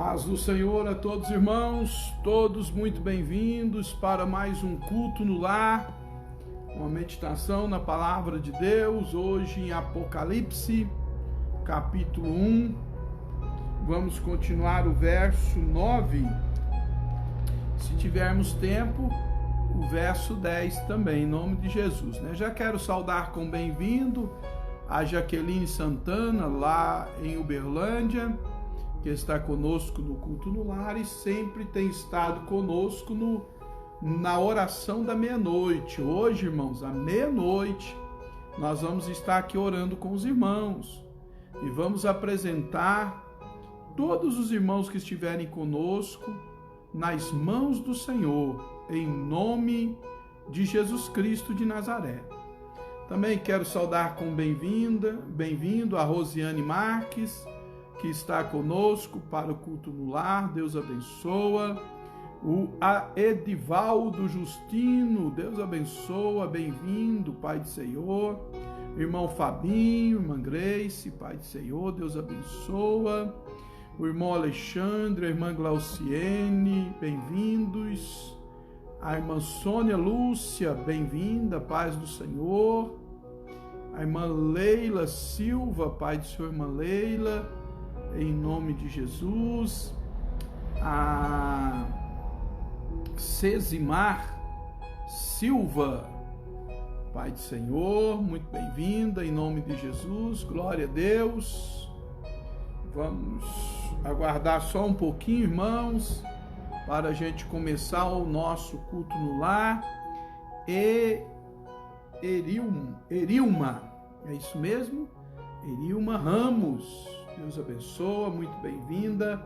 Paz do Senhor a todos, irmãos, todos muito bem-vindos para mais um culto no lar, uma meditação na palavra de Deus, hoje em Apocalipse, capítulo 1, vamos continuar o verso 9, se tivermos tempo, o verso 10 também, em nome de Jesus, né? Já quero saudar com bem-vindo a Jaqueline Santana, lá em Uberlândia, que está conosco no culto no lar e sempre tem estado conosco na oração da meia-noite. Hoje, irmãos, à meia-noite, nós vamos estar aqui orando com os irmãos e vamos apresentar todos os irmãos que estiverem conosco nas mãos do Senhor, em nome de Jesus Cristo de Nazaré. Também quero saudar com bem-vindo a Rosiane Marques, que está conosco para o culto no lar, Deus abençoa. O Edivaldo Justino, Deus abençoa, bem-vindo, Pai do Senhor. Irmão Fabinho, irmã Grace, Pai do Senhor, Deus abençoa. O irmão Alexandre, a irmã Glauciene, bem-vindos. A irmã Sônia Lúcia, bem-vinda, paz do Senhor. A irmã Leila Silva, Pai do Senhor, irmã Leila, em nome de Jesus. A Cesimar Silva, Pai do Senhor, muito bem-vinda, em nome de Jesus, glória a Deus. Vamos aguardar só um pouquinho, irmãos, para a gente começar o nosso culto no lar. Erilma, é isso mesmo? Erilma Ramos, Deus abençoa, muito bem-vinda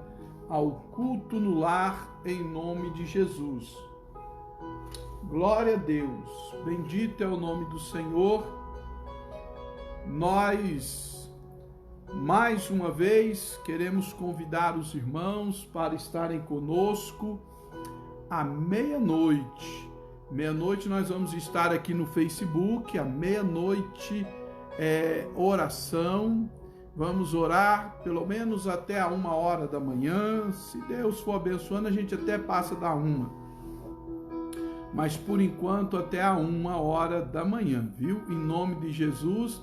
ao culto no lar, em nome de Jesus. Glória a Deus, bendito é o nome do Senhor. Nós, mais uma vez, queremos convidar os irmãos para estarem conosco à meia-noite. Meia-noite nós vamos estar aqui no Facebook, à meia-noite é oração. Vamos orar pelo menos até a 1h da manhã. Se Deus for abençoando, a gente até passa da 1. Mas por enquanto até a 1h da manhã, viu? Em nome de Jesus,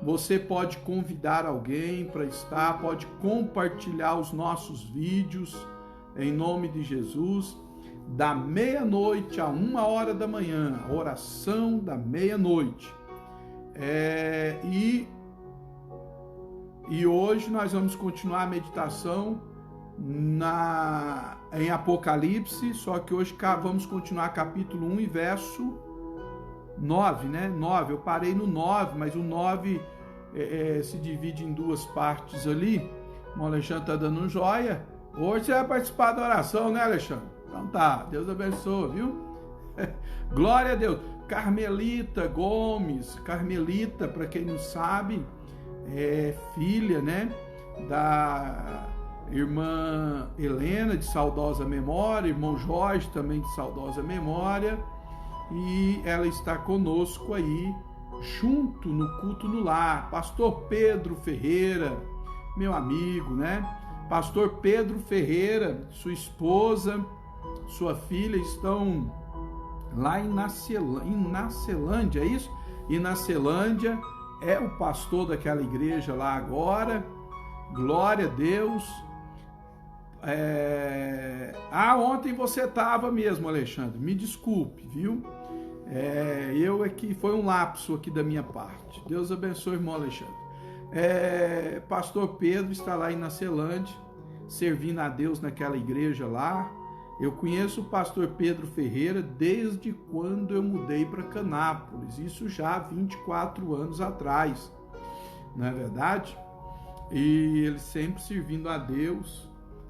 você pode convidar alguém para estar, pode compartilhar os nossos vídeos, em nome de Jesus, da meia-noite a 1h da manhã, a oração da meia-noite. E hoje nós vamos continuar a meditação em Apocalipse, só que hoje vamos continuar capítulo 1 e verso 9, né? 9, eu parei no 9, mas o 9 se divide em duas partes ali. O Alexandre está dando um joia. Hoje você vai participar da oração, né, Alexandre? Então tá, Deus abençoe, viu? Glória a Deus. Carmelita Gomes, Carmelita, para quem não sabe, é filha, né, da irmã Helena, de saudosa memória, irmão Jorge, também de saudosa memória, e ela está conosco aí, junto no culto no lar. Pastor Pedro Ferreira, meu amigo, né, Pastor Pedro Ferreira, sua esposa, sua filha estão lá em Nacilândia, é isso? Em Nacilândia, é o pastor daquela igreja lá agora, glória a Deus. Ontem você estava mesmo, Alexandre, me desculpe, viu? Foi um lapso aqui da minha parte. Deus abençoe, irmão Alexandre. Pastor Pedro está lá em Nacilândia, servindo a Deus naquela igreja lá. Eu conheço o pastor Pedro Ferreira desde quando eu mudei para Canápolis, isso já há 24 anos atrás, não é verdade? E ele sempre servindo a Deus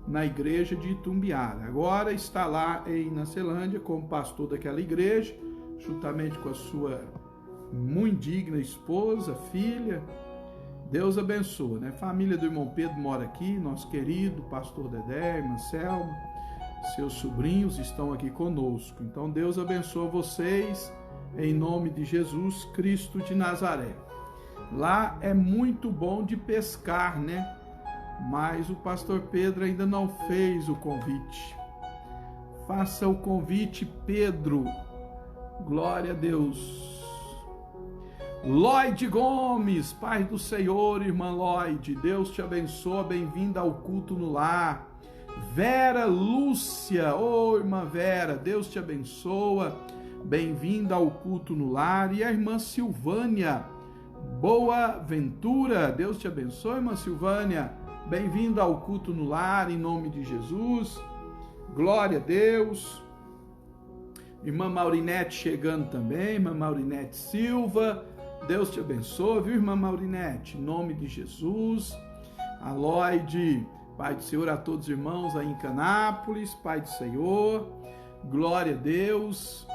na igreja de Itumbiara. Agora está lá em Nacilândia como pastor daquela igreja, juntamente com a sua muito digna esposa, filha. Deus abençoe, né? Família do irmão Pedro mora aqui, nosso querido pastor Dedé, irmã Selma. Seus sobrinhos estão aqui conosco. Então Deus abençoe vocês em nome de Jesus Cristo de Nazaré. Lá é muito bom de pescar, né? mas o pastor Pedro ainda não fez o convite. Faça o convite, Pedro. Glória a Deus. Lloyd Gomes, paz do Senhor, irmã Lloyd, Deus te abençoe, bem-vinda ao culto no lar. Vera Lúcia, irmã Vera, Deus te abençoa, bem-vinda ao culto no lar. E a irmã Silvânia Boaventura, Deus te abençoe, irmã Silvânia, bem-vinda ao culto no lar, em nome de Jesus, glória a Deus. Irmã Maurinete chegando também, irmã Maurinete Silva, Deus te abençoe, viu, irmã Maurinete? Em nome de Jesus. A Lloyd, Pai do Senhor a todos os irmãos aí em Canápolis, Pai do Senhor, glória a Deus.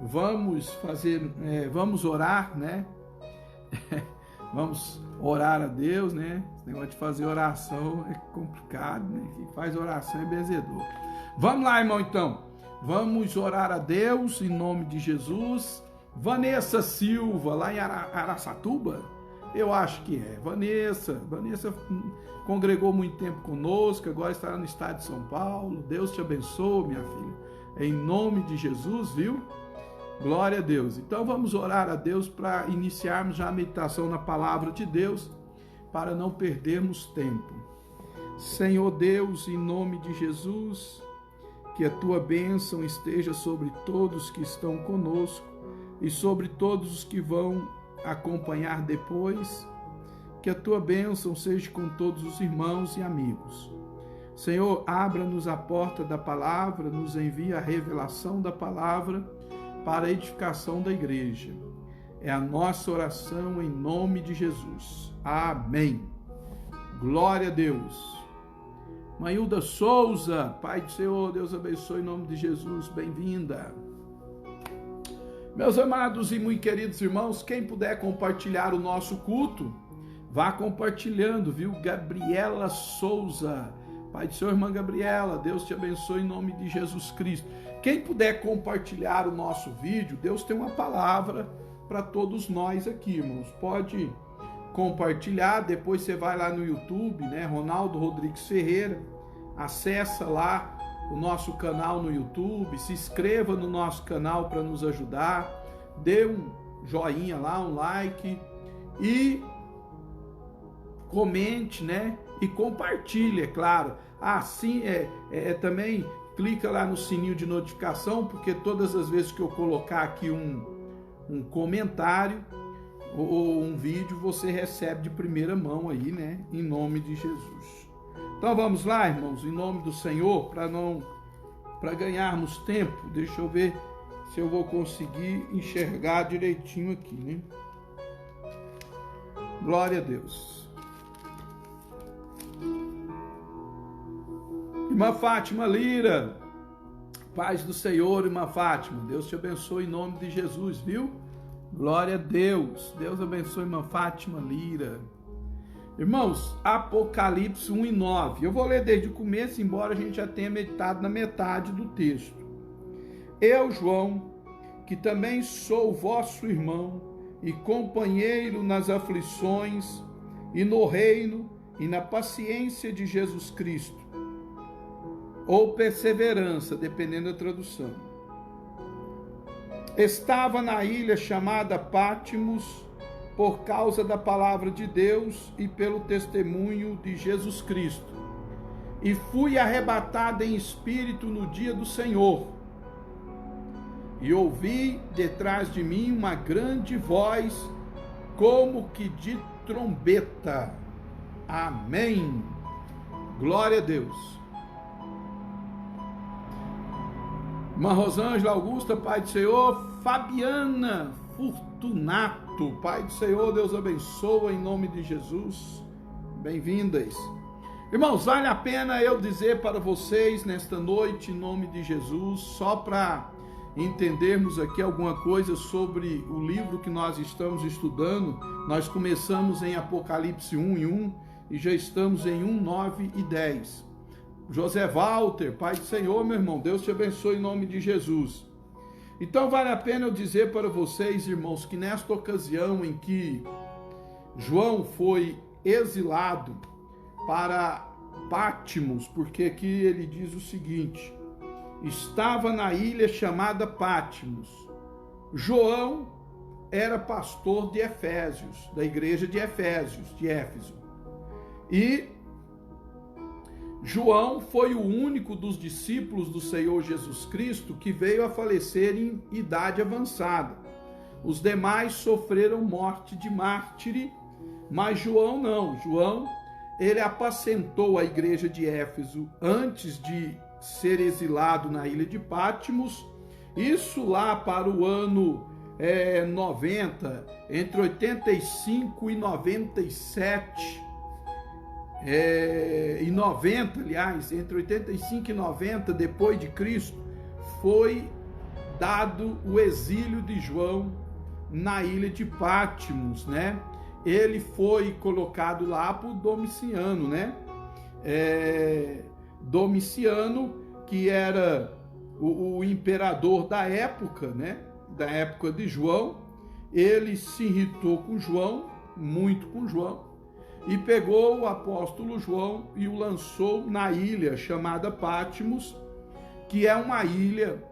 Vamos orar, né? Vamos orar a Deus, né? Esse negócio de fazer oração é complicado, né? Quem faz oração é benzedor. Vamos lá, irmão, então. Vamos orar a Deus em nome de Jesus. Vanessa Silva, lá em Araçatuba, eu acho que é. Vanessa congregou muito tempo conosco, agora está no estado de São Paulo. Deus te abençoe, minha filha, em nome de Jesus, viu? Glória a Deus. Então vamos orar a Deus para iniciarmos já a meditação na palavra de Deus, para não perdermos tempo. Senhor Deus, em nome de Jesus, que a tua bênção esteja sobre todos que estão conosco e sobre todos os que vão acompanhar depois, que a tua bênção seja com todos os irmãos e amigos. Senhor, abra-nos a porta da palavra, nos envia a revelação da palavra para a edificação da igreja. É a nossa oração em nome de Jesus. Amém. Glória a Deus. Mailda Souza, Pai do Senhor, Deus abençoe em nome de Jesus, bem-vinda. Meus amados e muito queridos irmãos, quem puder compartilhar o nosso culto, vá compartilhando, viu? Gabriela Souza, Pai do Senhor, irmã Gabriela, Deus te abençoe em nome de Jesus Cristo. Quem puder compartilhar o nosso vídeo, Deus tem uma palavra para todos nós aqui, irmãos. Pode compartilhar, depois você vai lá no YouTube, né? Ronaldo Rodrigues Ferreira, acessa lá o nosso canal no YouTube, se inscreva no nosso canal para nos ajudar, dê um joinha lá, um like e comente, né? E compartilhe, é claro. Assim, também clica lá no sininho de notificação, porque todas as vezes que eu colocar aqui um comentário ou um vídeo, você recebe de primeira mão aí, né? Em nome de Jesus. Então vamos lá, irmãos, em nome do Senhor, para ganharmos tempo. Deixa eu ver se eu vou conseguir enxergar direitinho aqui, né? Glória a Deus. Irmã Fátima Lira, paz do Senhor, irmã Fátima, Deus te abençoe em nome de Jesus, viu? Glória a Deus. Deus abençoe, irmã Fátima Lira. Irmãos, Apocalipse 1 e 9. Eu vou ler desde o começo, embora a gente já tenha meditado na metade do texto. Eu, João, que também sou vosso irmão e companheiro nas aflições e no reino e na paciência de Jesus Cristo, ou perseverança, dependendo da tradução. Estava na ilha chamada Pátimos, por causa da palavra de Deus e pelo testemunho de Jesus Cristo. E fui arrebatado em espírito no dia do Senhor. E ouvi detrás de mim uma grande voz, como que de trombeta. Amém. Glória a Deus. Irmã Rosângela Augusta, Pai do Senhor. Fabiana Fortunato, Pai do Senhor, Deus abençoa em nome de Jesus. Bem-vindas. Irmãos, vale a pena eu dizer para vocês nesta noite, em nome de Jesus, só para entendermos aqui alguma coisa sobre o livro que nós estamos estudando. Nós começamos em Apocalipse 1 e 1 e já estamos em 1, 9 e 10. José Walter, Pai do Senhor, meu irmão, Deus te abençoe em nome de Jesus. Então vale a pena eu dizer para vocês, irmãos, que nesta ocasião em que João foi exilado para Pátimos, porque aqui ele diz o seguinte: estava na ilha chamada Pátimos. João era pastor de Efésios, da igreja de Efésios, de Éfeso. E João foi o único dos discípulos do Senhor Jesus Cristo que veio a falecer em idade avançada. Os demais sofreram morte de mártire, mas João não. João, ele apacentou a igreja de Éfeso antes de ser exilado na ilha de Pátimos, isso lá para o ano 90, entre 85 e 97, e 90, aliás, entre 85 e 90 depois de Cristo, foi dado o exílio de João na ilha de Pátimos, né? Ele foi colocado lá por Domiciano, né? Domiciano, que era o imperador da época, né? Da época de João, ele se irritou com João, muito com João, e pegou o apóstolo João e o lançou na ilha chamada Pátimos, que é uma ilha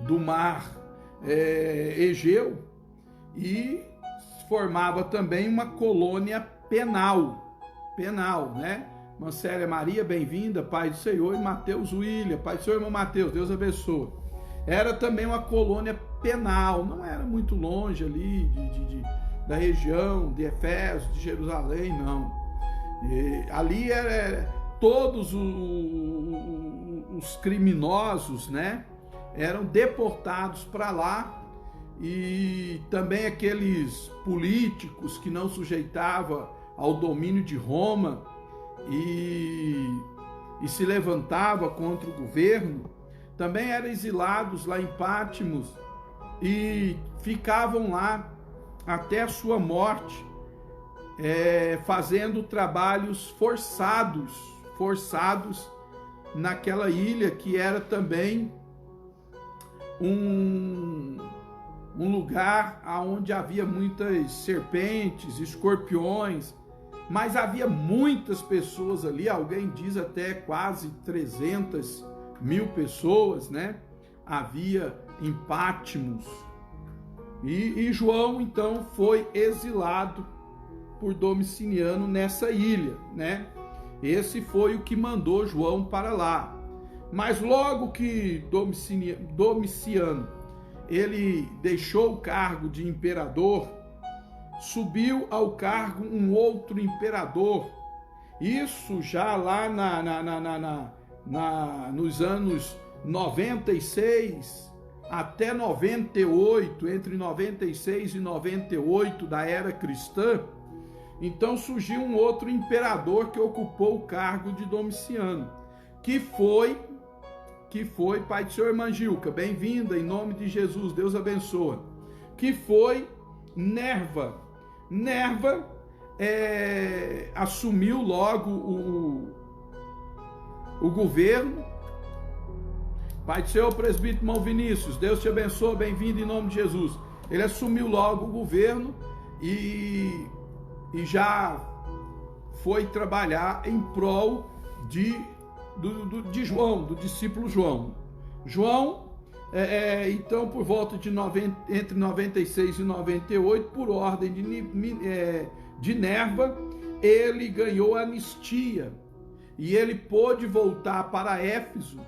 do mar Egeu, e formava também uma colônia penal, né? Mancélia Maria, bem-vinda, Pai do Senhor, e Mateus William, Pai do Senhor, irmão Mateus, Deus abençoe. Era também uma colônia penal, não era muito longe ali da região de Efésios, de Jerusalém, não. Ali todos os criminosos, né, eram deportados para lá, e também aqueles políticos que não sujeitavam ao domínio de Roma e se levantava contra o governo, também eram exilados lá em Pátimos e ficavam lá até a sua morte, fazendo trabalhos forçados naquela ilha, que era também um lugar onde havia muitas serpentes, escorpiões, mas havia muitas pessoas ali, alguém diz até quase 300 mil pessoas, né? Havia em Pátimos. E João, então, foi exilado por Domiciano nessa ilha, né? Esse foi o que mandou João para lá. Mas logo que Domiciano ele deixou o cargo de imperador, subiu ao cargo um outro imperador. Isso já lá nos anos 96 até 98, entre 96 e 98 da era cristã. Então surgiu um outro imperador que ocupou o cargo de Domiciano, que foi, Pai do Senhor, irmã Gilca, bem-vinda, em nome de Jesus, Deus abençoa, que foi Nerva. Nerva assumiu logo o governo. Pai do Senhor, presbítero irmão Vinícius, Deus te abençoe, bem-vindo em nome de Jesus. Ele assumiu logo o governo e já foi trabalhar em prol de João, do discípulo João. João, então, por volta de entre 96 e 98, por ordem de Nerva, ele ganhou anistia e ele pôde voltar para Éfeso,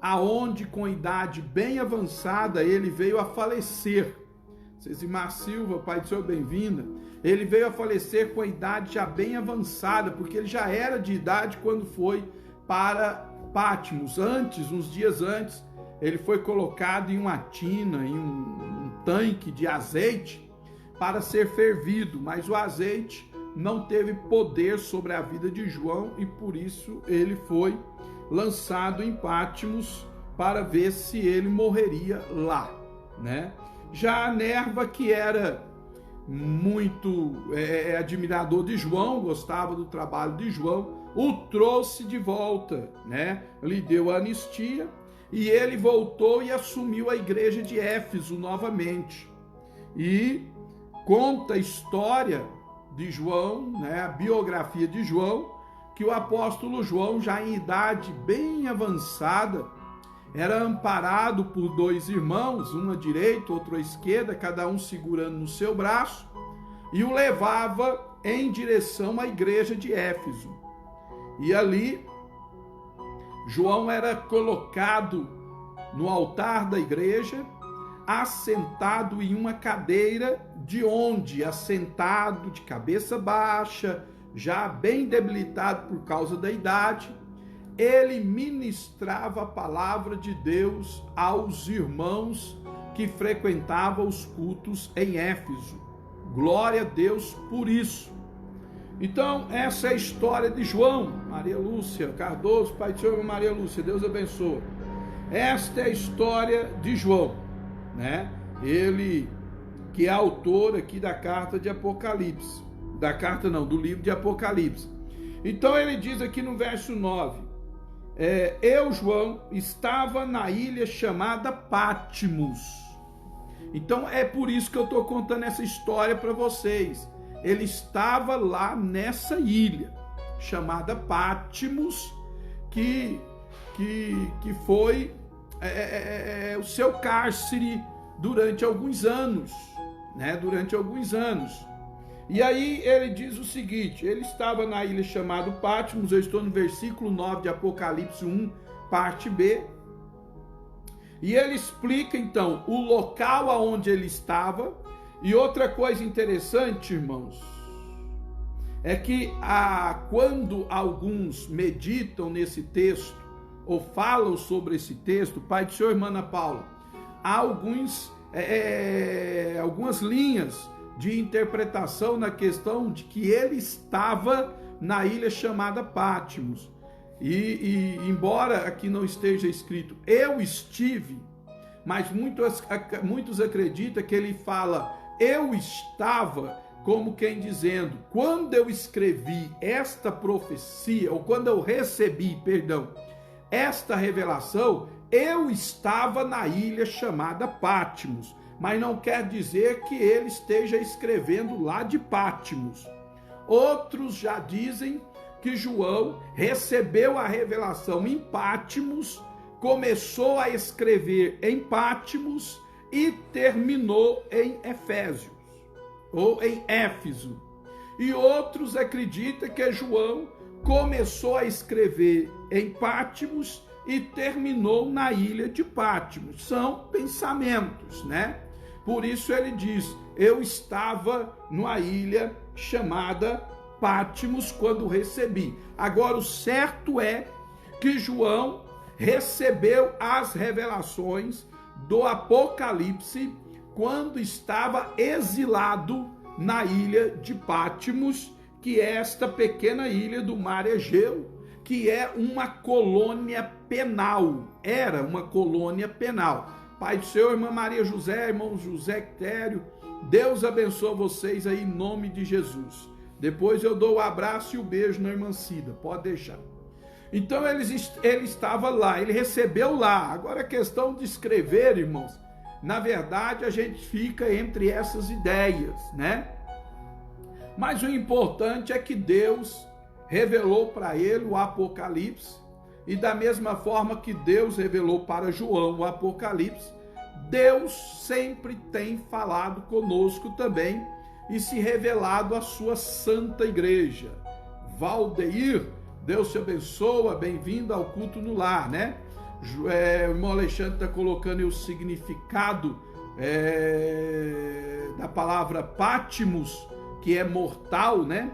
aonde com idade bem avançada ele veio a falecer. Cesimar Silva, Pai do Senhor, bem-vinda. Ele veio a falecer com a idade já bem avançada, porque ele já era de idade quando foi para Pátimos. Uns dias antes, ele foi colocado em uma tina, em um tanque de azeite para ser fervido, mas o azeite não teve poder sobre a vida de João e por isso ele foi lançado em Pátimos para ver se ele morreria lá, né? Já a Nerva, que era muito admirador de João, gostava do trabalho de João, o trouxe de volta, né? Lhe deu a anistia e ele voltou e assumiu a igreja de Éfeso novamente. E conta a história de João, né? A biografia de João, que o apóstolo João, já em idade bem avançada, era amparado por dois irmãos, um à direita, outro à esquerda, cada um segurando no seu braço, e o levava em direção à igreja de Éfeso. E ali, João era colocado no altar da igreja, assentado em uma cadeira, de onde, assentado de cabeça baixa, já bem debilitado por causa da idade, ele ministrava a palavra de Deus aos irmãos que frequentavam os cultos em Éfeso. Glória a Deus por isso. Então, essa é a história de João. Maria Lúcia Cardoso, pai do Senhor, Maria Lúcia, Deus abençoe. Esta é a história de João, né? Ele que é autor aqui da carta de Apocalipse. Da carta não, do livro de Apocalipse. Então ele diz aqui no verso 9, eu, João, estava na ilha chamada Patmos. Então é por isso que eu estou contando essa história para vocês. Ele estava lá nessa ilha chamada Patmos, que foi o seu cárcere durante alguns anos, né? Durante alguns anos. E aí ele diz o seguinte, ele estava na ilha chamada Patmos, eu estou no versículo 9 de Apocalipse 1, parte B, e ele explica então o local aonde ele estava. E outra coisa interessante, irmãos, é que quando alguns meditam nesse texto, ou falam sobre esse texto, pai do senhor, irmã Ana Paula, há algumas linhas de interpretação na questão de que ele estava na ilha chamada Patmos. E embora aqui não esteja escrito eu estive, mas muitos acreditam que ele fala eu estava, como quem dizendo, quando eu escrevi esta profecia, ou quando eu recebi, perdão, esta revelação, eu estava na ilha chamada Patmos, mas não quer dizer que ele esteja escrevendo lá de Patmos. Outros já dizem que João recebeu a revelação em Patmos, começou a escrever em Patmos e terminou em Efésios, ou em Éfeso. E outros acreditam que João começou a escrever em Patmos e terminou na ilha de Patmos. São pensamentos, né? Por isso ele diz, eu estava numa ilha chamada Patmos quando recebi. Agora, o certo é que João recebeu as revelações do Apocalipse quando estava exilado na ilha de Patmos, que é esta pequena ilha do mar Egeu, que é uma colônia penal, era uma colônia penal. Pai do Senhor, irmã Maria José, irmão José Quitério, Deus abençoe vocês aí em nome de Jesus. Depois eu dou o abraço e o beijo na irmã Cida, pode deixar. Então ele estava lá, ele recebeu lá. Agora a questão de escrever, irmãos, na verdade a gente fica entre essas ideias, né? Mas o importante é que Deus revelou para ele o Apocalipse, e da mesma forma que Deus revelou para João o Apocalipse, Deus sempre tem falado conosco também e se revelado à sua santa igreja. Valdeir, Deus te abençoa, bem-vindo ao culto no lar, né? O irmão Alexandre está colocando aí o significado da palavra Patmos, que é mortal, né?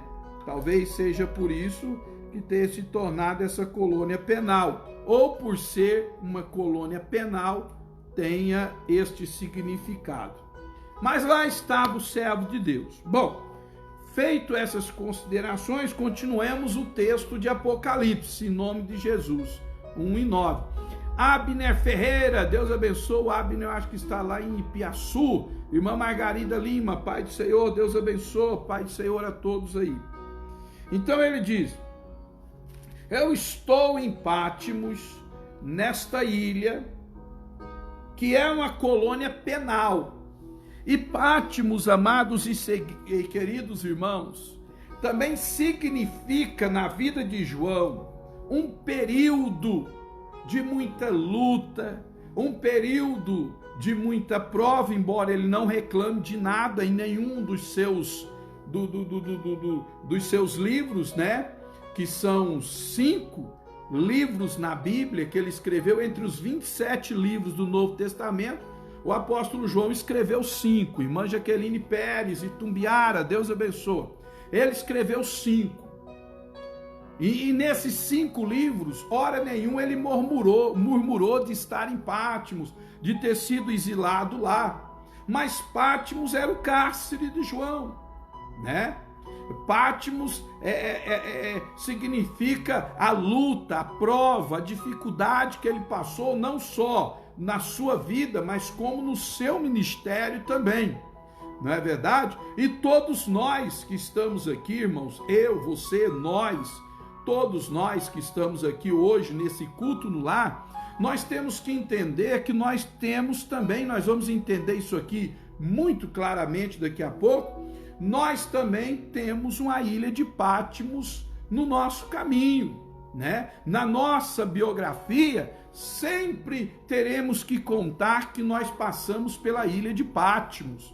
Talvez seja por isso que tenha se tornado essa colônia penal, ou por ser uma colônia penal, tenha este significado. Mas lá estava o servo de Deus. Bom, feito essas considerações, continuemos o texto de Apocalipse, em nome de Jesus, 1:9. Abner Ferreira, Deus abençoe. Abner, eu acho que está lá em Ipiaçu. Irmã Margarida Lima, Pai do Senhor, Deus abençoe. Pai do Senhor a todos aí. Então ele diz, eu estou em Patmos, nesta ilha, que é uma colônia penal. E Patmos, amados e queridos irmãos, também significa na vida de João um período de muita luta, um período de muita prova, embora ele não reclame de nada em nenhum dos seus dos seus livros, né? Que são 5 livros na Bíblia que ele escreveu. Entre os 27 livros do Novo Testamento, o apóstolo João escreveu 5. Irmã Jaqueline Pérez e Tumbiara, Deus abençoe. Ele escreveu 5. E nesses 5 livros, hora nenhuma ele murmurou de estar em Patmos, de ter sido exilado lá. Mas Patmos era o cárcere de João, né? Patmos significa a luta, a prova, a dificuldade que ele passou, não só na sua vida, mas como no seu ministério também. Não é verdade? E todos nós que estamos aqui, irmãos, eu, você, nós, todos nós que estamos aqui hoje nesse culto no lar, nós temos que entender que nós temos também, nós vamos entender isso aqui muito claramente daqui a pouco, nós também temos uma ilha de Patmos no nosso caminho, né? Na nossa biografia, sempre teremos que contar que nós passamos pela ilha de Patmos.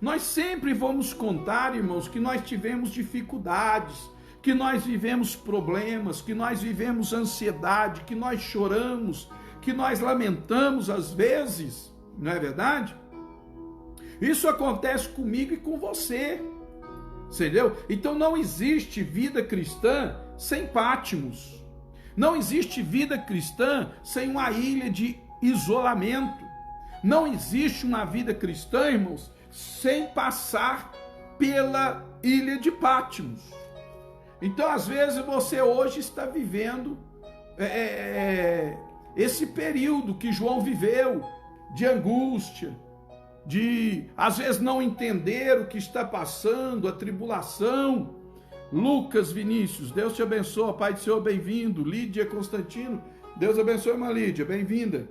Nós sempre vamos contar, irmãos, que nós tivemos dificuldades, que nós vivemos problemas, que nós vivemos ansiedade, que nós choramos, que nós lamentamos às vezes, não é verdade? Isso acontece comigo e com você, entendeu? Então não existe vida cristã sem Patmos. Não existe vida cristã sem uma ilha de isolamento. Não existe uma vida cristã, irmãos, sem passar pela ilha de Patmos. Então, às vezes, você hoje está vivendo esse período que João viveu, de angústia, de, às vezes, não entender o que está passando, a tribulação. Lucas Vinícius, Deus te abençoe, Pai do Senhor, bem-vindo. Lídia Constantino, Deus abençoe, irmã Lídia, bem-vinda.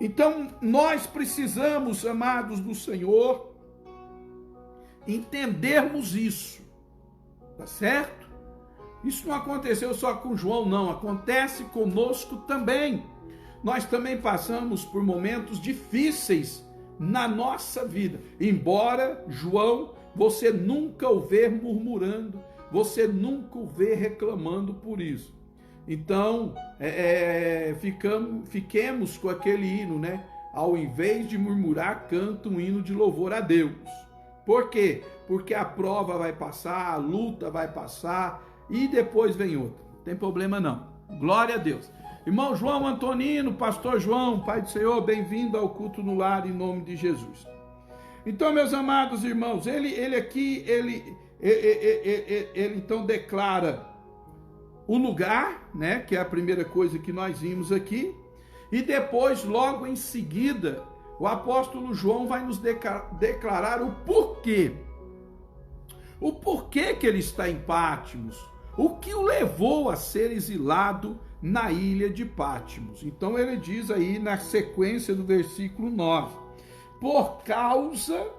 Então, nós precisamos, amados do Senhor, entendermos isso, tá certo? Isso não aconteceu só com João, não, acontece conosco também. Nós também passamos por momentos difíceis na nossa vida, embora, João, você nunca o vê murmurando, você nunca o vê reclamando por isso. Então, fiquemos com aquele hino, né? Ao invés de murmurar, canta um hino de louvor a Deus. Por quê? Porque a prova vai passar, a luta vai passar e depois vem outra. Não tem problema não. Glória a Deus. Irmão João Antonino, pastor João, Pai do Senhor, bem-vindo ao culto no lar em nome de Jesus. Então, meus amados irmãos, ele então declara o lugar, né, que é a primeira coisa que nós vimos aqui, e depois, logo em seguida, o apóstolo João vai nos declarar o porquê. O porquê que ele está em Patmos, o que o levou a ser exilado na ilha de Patmos. Então ele diz aí na sequência do versículo 9, por causa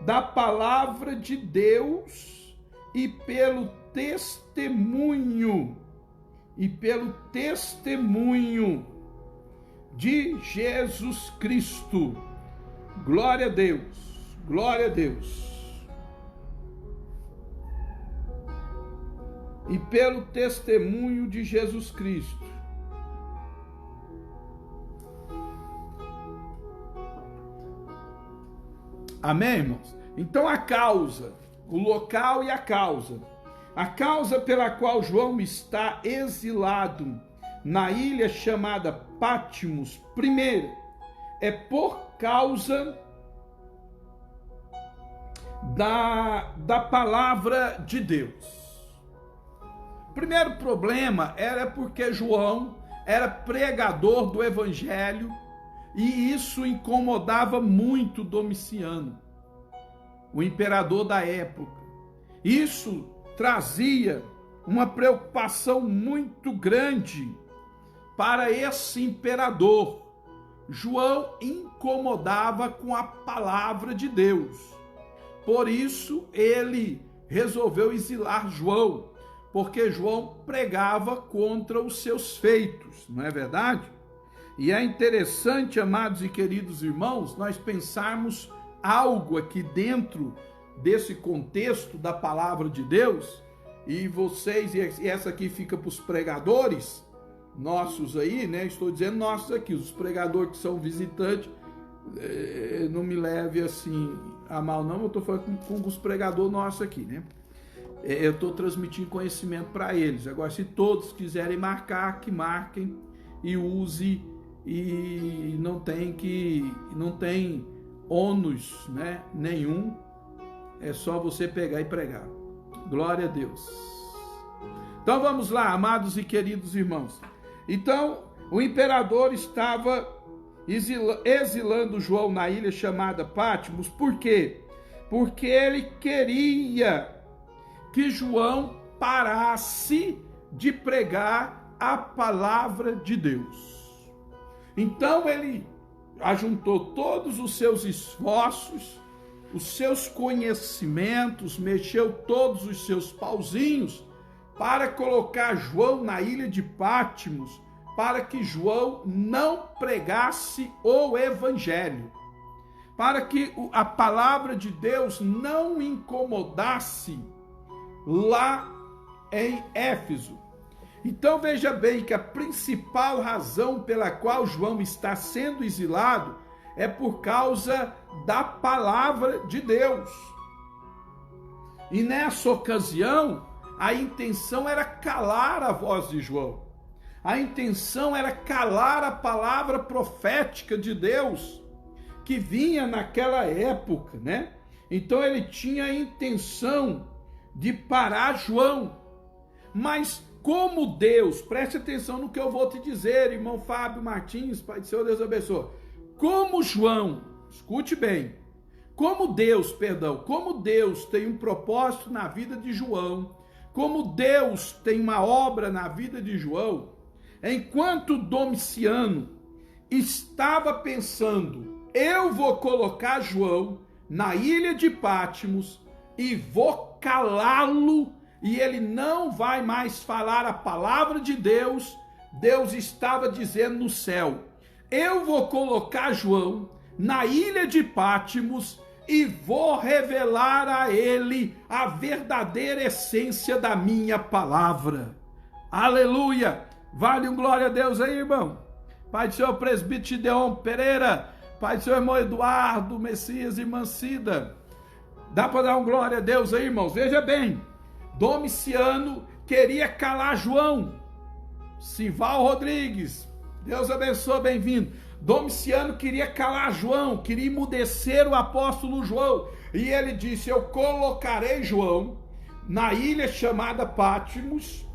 da palavra de Deus e pelo testemunho de Jesus Cristo. Glória a Deus, glória a Deus. E pelo testemunho de Jesus Cristo. Amém, irmãos? Então a causa, o local e a causa pela qual João está exilado na ilha chamada Patmos, primeiro, é por causa da palavra de Deus. O primeiro problema era porque João era pregador do evangelho e isso incomodava muito Domiciano, o imperador da época. Isso trazia uma preocupação muito grande para esse imperador. João incomodava com a palavra de Deus. Por isso ele resolveu exilar João, porque João pregava contra os seus feitos, não é verdade? E é interessante, amados e queridos irmãos, nós pensarmos algo aqui dentro desse contexto da palavra de Deus, e vocês, e essa aqui fica para os pregadores nossos aí, né? Estou dizendo nossos aqui, os pregadores que são visitantes, não me leve assim a mal não, eu estou falando com os pregadores nossos aqui, né? Eu estou transmitindo conhecimento para eles. Agora, se todos quiserem marcar, que marquem e use, e não tem ônus, né, nenhum, é só você pegar e pregar. Glória a Deus. Então vamos lá, amados e queridos irmãos. Então, o imperador estava exilando João na ilha chamada Patmos. Por quê? Porque ele queria que João parasse de pregar a palavra de Deus. Então ele ajuntou todos os seus esforços, os seus conhecimentos, mexeu todos os seus pauzinhos para colocar João na ilha de Patmos, para que João não pregasse o evangelho, para que a palavra de Deus não incomodasse lá em Éfeso. Então veja bem que a principal razão pela qual João está sendo exilado é por causa da palavra de Deus. E nessa ocasião, a intenção era calar a voz de João. A intenção era calar a palavra profética de Deus que vinha naquela época, né? Então ele tinha a intenção de parar João. Mas como Deus, preste atenção no que eu vou te dizer, irmão Fábio Martins, Pai do Senhor, Deus abençoe. Como João, escute bem, como Deus tem um propósito na vida de João, como Deus tem uma obra na vida de João, enquanto Domiciano estava pensando, eu vou colocar João na ilha de Patmos e vou calá-lo, e ele não vai mais falar a palavra de Deus, Deus estava dizendo no céu, eu vou colocar João na ilha de Patmos e vou revelar a ele a verdadeira essência da minha palavra. Aleluia! Vale um glória a Deus aí, irmão. Pai do Senhor presbítero Gideon Pereira, Pai do Senhor irmão Eduardo Messias e Mancida. Dá para dar um glória a Deus aí, irmãos? Veja bem, Domiciano queria calar João. Sival Rodrigues, Deus abençoe, bem-vindo. Domiciano queria calar João, queria emudecer o apóstolo João. E ele disse, eu colocarei João na ilha chamada Patmos,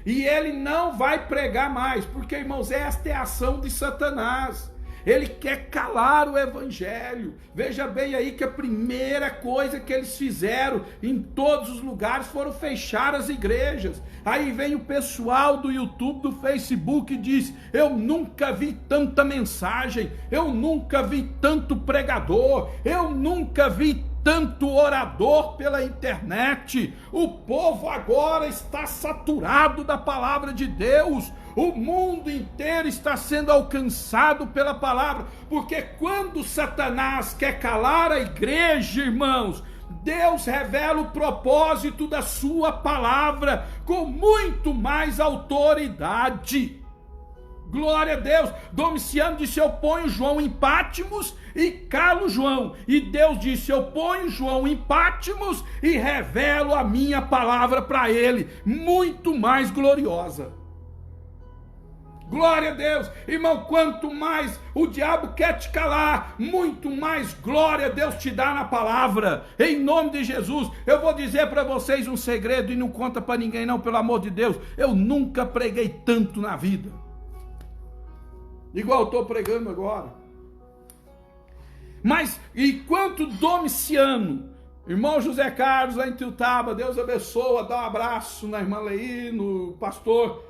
e ele não vai pregar mais, porque, irmãos, esta é a ação de Satanás. Ele quer calar o evangelho. Veja bem aí que a primeira coisa que eles fizeram em todos os lugares foram fechar as igrejas. Aí vem o pessoal do YouTube, do Facebook e diz, eu nunca vi tanta mensagem, eu nunca vi tanto pregador, eu nunca vi tanto orador pela internet. O povo agora está saturado da palavra de Deus. O mundo inteiro está sendo alcançado pela palavra, porque quando Satanás quer calar a igreja, irmãos, Deus revela o propósito da sua palavra com muito mais autoridade. Glória a Deus. Domiciano disse, eu ponho João em Patmos e calo João. E Deus disse, eu ponho João em Patmos e revelo a minha palavra para ele, muito mais gloriosa. Glória a Deus, irmão, quanto mais o diabo quer te calar, muito mais glória Deus te dá na palavra, em nome de Jesus. Eu vou dizer para vocês um segredo e não conta para ninguém não, pelo amor de Deus, eu nunca preguei tanto na vida, igual eu estou pregando agora. Mas, enquanto Domiciano, irmão José Carlos lá em Tiltaba, Deus abençoa, dá um abraço na irmã Leí, no pastor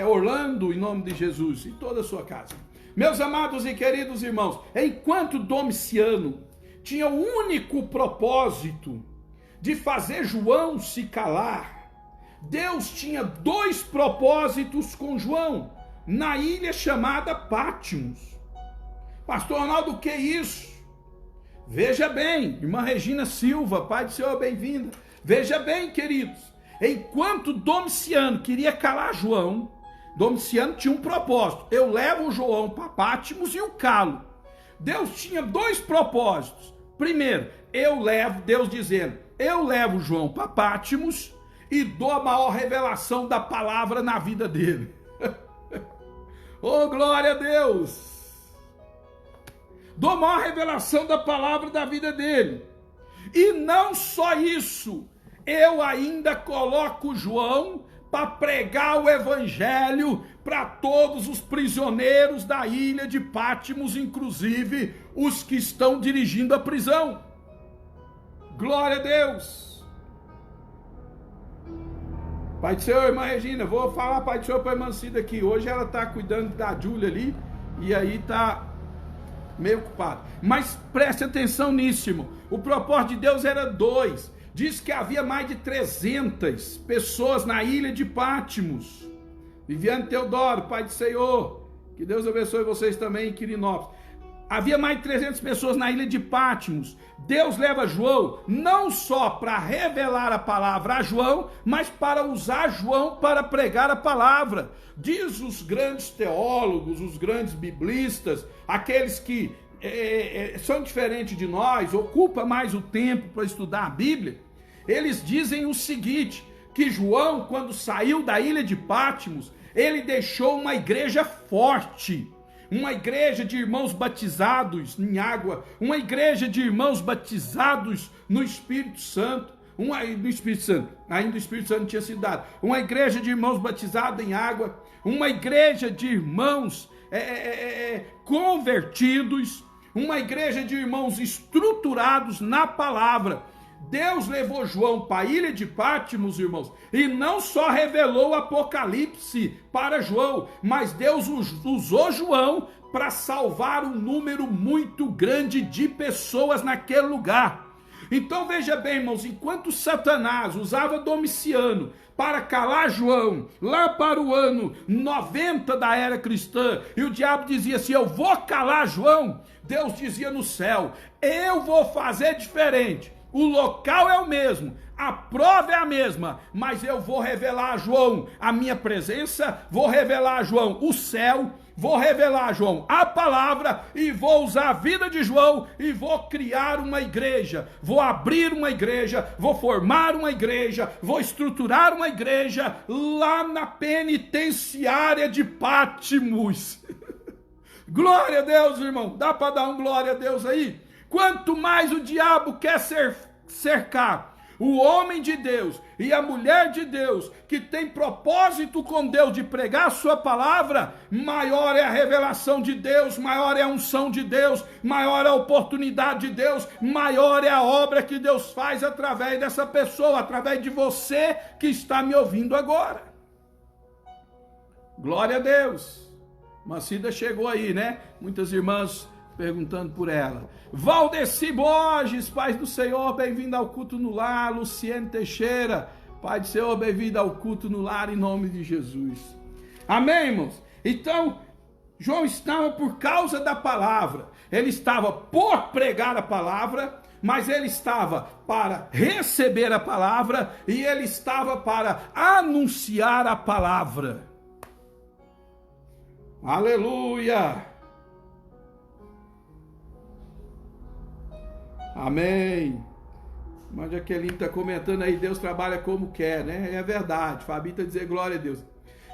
Orlando, em nome de Jesus, e toda a sua casa. Meus amados e queridos irmãos, enquanto Domiciano tinha o único propósito de fazer João se calar, Deus tinha dois propósitos com João, na ilha chamada Pátimos. Pastor Ronaldo, o que é isso? Veja bem, irmã Regina Silva, Pai do Senhor, bem-vinda. Veja bem, queridos, enquanto Domiciano queria calar João, Domiciano tinha um propósito: eu levo o João para Pátimos e o calo. Deus tinha dois propósitos. Primeiro, Deus dizendo, eu levo João para Pátimos e dou a maior revelação da palavra na vida dele. Oh, glória a Deus! Dou a maior revelação da palavra da vida dele. E não só isso, eu ainda coloco João para pregar o evangelho para todos os prisioneiros da ilha de Pátimos, inclusive os que estão dirigindo a prisão. Glória a Deus. Pai do Senhor, irmã Regina, vou falar Pai do Senhor para a irmã Cida aqui. Hoje ela está cuidando da Júlia ali e aí está meio ocupada. Mas preste atenção nisso, irmão. O propósito de Deus era dois. Diz que havia mais de 300 pessoas na ilha de Pátimos. Viviane Teodoro, Pai do Senhor, que Deus abençoe vocês também em Quirinópolis. Havia mais de 300 pessoas na ilha de Pátimos. Deus leva João não só para revelar a palavra a João, mas para usar João para pregar a palavra. Diz os grandes teólogos, os grandes biblistas, aqueles que são diferentes de nós, ocupam mais o tempo para estudar a Bíblia, eles dizem o seguinte, que João, quando saiu da ilha de Pátimos, ele deixou uma igreja forte, uma igreja de irmãos batizados em água, uma igreja de irmãos batizados no Espírito Santo, ainda o Espírito Santo não tinha sido dado, uma igreja de irmãos batizados em água, uma igreja de irmãos convertidos, uma igreja de irmãos estruturados na palavra. Deus levou João para a ilha de Pátimos, irmãos, e não só revelou o Apocalipse para João, mas Deus usou João para salvar um número muito grande de pessoas naquele lugar. Então veja bem, irmãos, enquanto Satanás usava Domiciano para calar João, lá para o ano 90 da era cristã, e o diabo dizia assim, eu vou calar João, Deus dizia no céu, eu vou fazer diferente. O local é o mesmo, a prova é a mesma, mas eu vou revelar a João a minha presença, vou revelar a João o céu, vou revelar a João a palavra e vou usar a vida de João e vou criar uma igreja, vou abrir uma igreja, vou formar uma igreja, vou estruturar uma igreja lá na penitenciária de Pátimos. Glória a Deus, irmão, dá para dar um glória a Deus aí? Quanto mais o diabo quer cercar o homem de Deus e a mulher de Deus, que tem propósito com Deus de pregar a sua palavra, maior é a revelação de Deus, maior é a unção de Deus, maior é a oportunidade de Deus, maior é a obra que Deus faz através dessa pessoa, através de você que está me ouvindo agora. Glória a Deus. Macida chegou aí, né? Muitas irmãs perguntando por ela. Valdeci Borges, Paz do Senhor, bem-vindo ao culto no lar. Luciene Teixeira, Pai do Senhor, bem-vindo ao culto no lar, em nome de Jesus. Amém, irmãos? Então, João estava por causa da palavra, ele estava por pregar a palavra, mas ele estava para receber a palavra e ele estava para anunciar a palavra. Aleluia! Amém. Mas Jaqueline está comentando aí, Deus trabalha como quer, né? É verdade, Fabi está dizendo glória a Deus.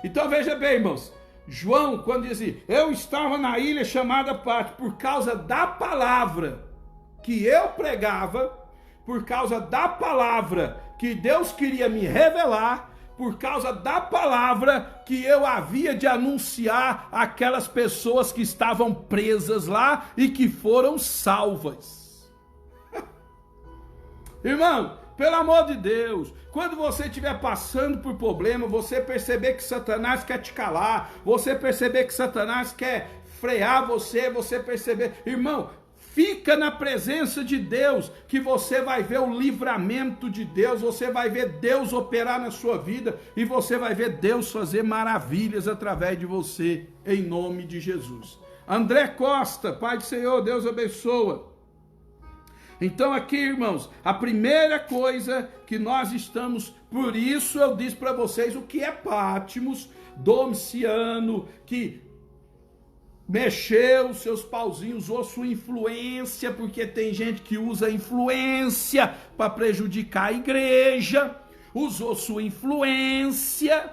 Então veja bem, irmãos, João, quando dizia, eu estava na ilha chamada Pátimos por causa da palavra que eu pregava, por causa da palavra que Deus queria me revelar, por causa da palavra que eu havia de anunciar àquelas pessoas que estavam presas lá e que foram salvas. Irmão, pelo amor de Deus, quando você estiver passando por problema, você perceber que Satanás quer te calar, você perceber que Satanás quer frear você, você perceber, irmão, Fica na presença de Deus, que você vai ver o livramento de Deus, você vai ver Deus operar na sua vida e você vai ver Deus fazer maravilhas através de você, em nome de Jesus. André Costa, Pai do Senhor, Deus abençoa. Então aqui, irmãos, a primeira coisa que nós estamos, por isso eu disse para vocês o que é Patmos, Domiciano, que mexeu seus pauzinhos, usou sua influência, porque tem gente que usa influência para prejudicar a igreja, usou sua influência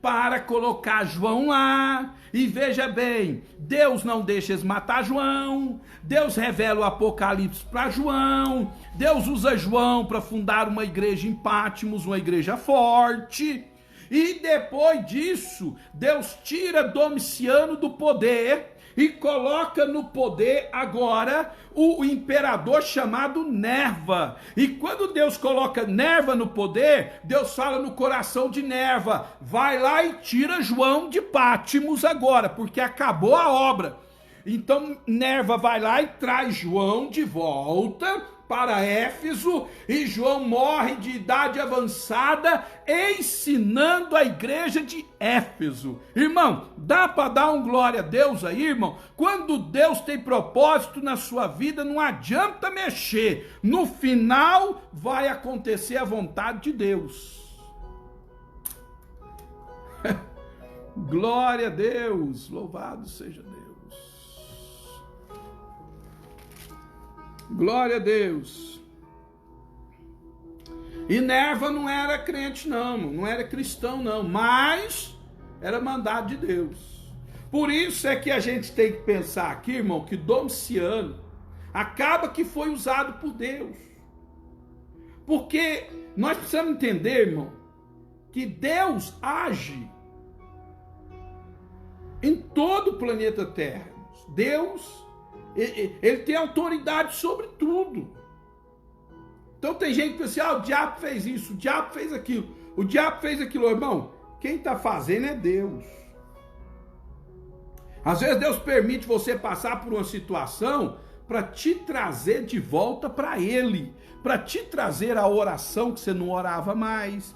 para colocar João lá, e veja bem, Deus não deixa eles matar João, Deus revela o Apocalipse para João, Deus usa João para fundar uma igreja em Patmos, uma igreja forte. E depois disso, Deus tira Domiciano do poder e coloca no poder agora o imperador chamado Nerva. E quando Deus coloca Nerva no poder, Deus fala no coração de Nerva: vai lá e tira João de Patmos agora, porque acabou a obra. Então Nerva vai lá e traz João de volta para Éfeso, e João morre de idade avançada ensinando a igreja de Éfeso. Irmão, dá para dar um glória a Deus aí, irmão? Quando Deus tem propósito na sua vida, não adianta mexer, no final vai acontecer a vontade de Deus. Glória a Deus, louvado seja Deus. Glória a Deus. E Nerva não era crente não era cristão não, mas era mandado de Deus. Por isso é que a gente tem que pensar aqui, irmão, que Domiciano acaba que foi usado por Deus. Porque nós precisamos entender, irmão, que Deus age em todo o planeta Terra. Deus, ele tem autoridade sobre tudo. Então tem gente que pensa assim, o diabo fez isso, o diabo fez aquilo, o diabo fez aquilo. Irmão, quem está fazendo é Deus. Às vezes Deus permite você passar por uma situação para te trazer de volta para Ele, para te trazer a oração que você não orava mais,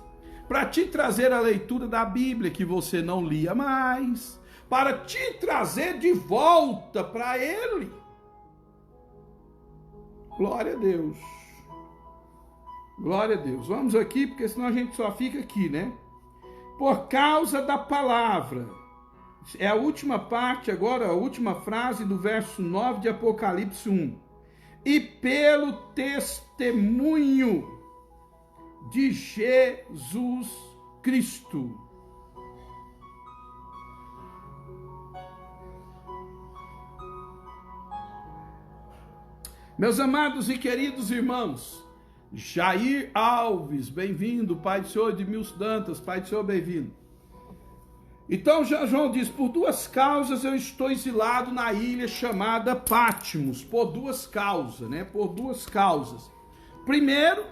para te trazer a leitura da Bíblia que você não lia mais, para te trazer de volta para Ele. Glória a Deus. Glória a Deus. Vamos aqui, porque senão a gente só fica aqui, né? Por causa da palavra. É a última parte agora, a última frase do verso 9 de Apocalipse 1. E pelo testemunho de Jesus Cristo. Meus amados e queridos irmãos, Jair Alves, bem-vindo, Pai do Senhor, Edmilson Dantas, Pai do Senhor, bem-vindo. Então João diz, por duas causas eu estou exilado na ilha chamada Patmos, por duas causas, né? Por duas causas. Primeiro,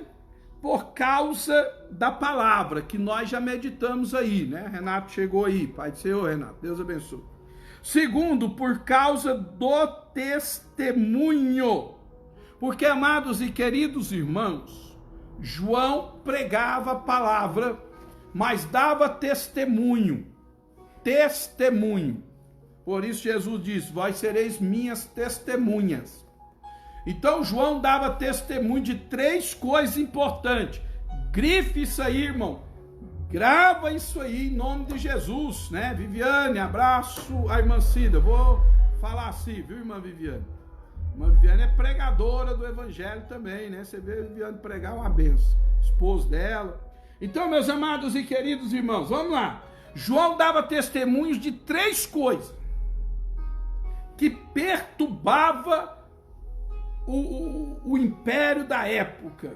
por causa da palavra, que nós já meditamos aí, né? Renato chegou aí, Pai do Senhor, Renato, Deus abençoe. Segundo, por causa do testemunho. Porque, amados e queridos irmãos, João pregava a palavra, mas dava testemunho. Testemunho. Por isso Jesus diz, vós sereis minhas testemunhas. Então João dava testemunho de três coisas importantes. Grife isso aí, irmão. Grava isso aí em nome de Jesus, né? Viviane, abraço a irmã Cida. Vou falar assim, viu, irmã Viviane? Irmã Viviane é pregadora do evangelho também, né? Você vê a Viviane pregar, uma benção. Esposo dela. Então, meus amados e queridos irmãos, vamos lá. João dava testemunhos de três coisas que perturbava o império da época,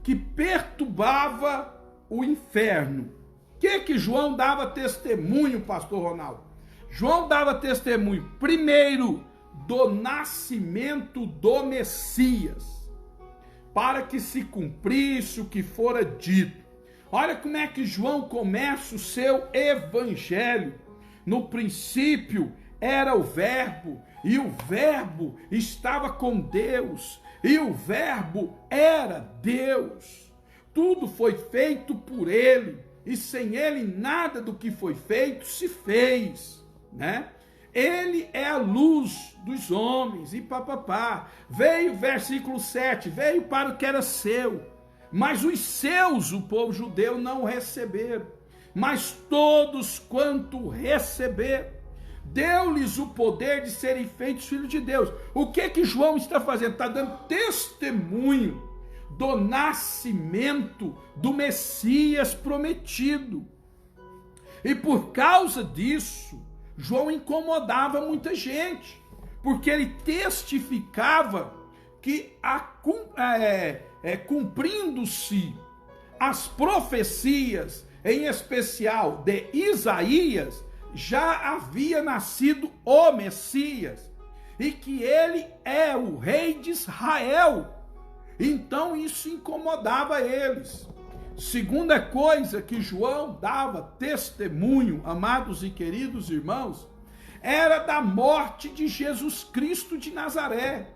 que perturbava o inferno. O que João dava testemunho, pastor Ronaldo? João dava testemunho, primeiro, do nascimento do Messias, para que se cumprisse o que fora dito. Olha como é que João começa o seu evangelho. No princípio era o verbo, e o Verbo estava com Deus, e o Verbo era Deus. Tudo foi feito por ele, e sem ele nada do que foi feito se fez, né? Ele é a luz dos homens, e papapá. Veio, versículo 7, veio para o que era seu, mas os seus, o povo judeu, não receberam. Mas todos quanto receberam, deu-lhes o poder de serem feitos filhos de Deus. O que João está fazendo? Está dando testemunho do nascimento do Messias prometido. E por causa disso, João incomodava muita gente, porque ele testificava que cumprindo-se as profecias, em especial de Isaías, já havia nascido o Messias, e que ele é o rei de Israel. Então isso incomodava eles. Segunda coisa que João dava testemunho, amados e queridos irmãos, era da morte de Jesus Cristo de Nazaré.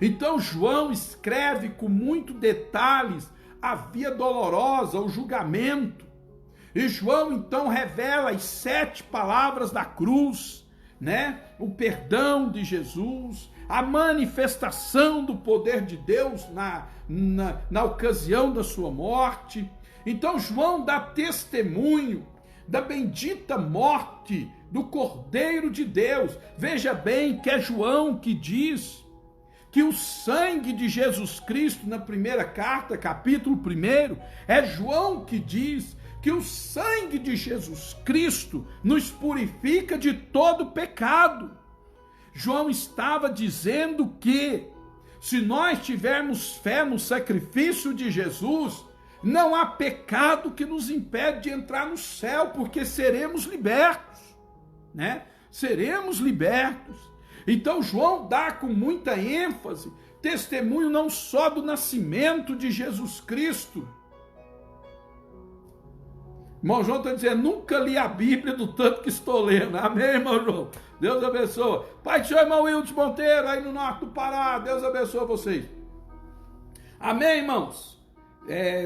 Então João escreve com muito detalhes a via dolorosa, o julgamento. E João então revela as 7 palavras da cruz, né? O perdão de Jesus, a manifestação do poder de Deus na ocasião da sua morte. Então João dá testemunho da bendita morte do Cordeiro de Deus. Veja bem que é João que diz que o sangue de Jesus Cristo, na primeira carta, capítulo 1, é João que diz que o sangue de Jesus Cristo nos purifica de todo pecado. João estava dizendo que, se nós tivermos fé no sacrifício de Jesus, não há pecado que nos impede de entrar no céu, porque seremos libertos, né? Seremos libertos. Então João dá com muita ênfase testemunho não só do nascimento de Jesus Cristo. Irmão João está dizendo, nunca li a Bíblia do tanto que estou lendo. Amém, irmão João? Deus abençoe. Pai do Senhor, irmão Wildes Monteiro, aí no norte do Pará. Deus abençoe vocês. Amém, irmãos?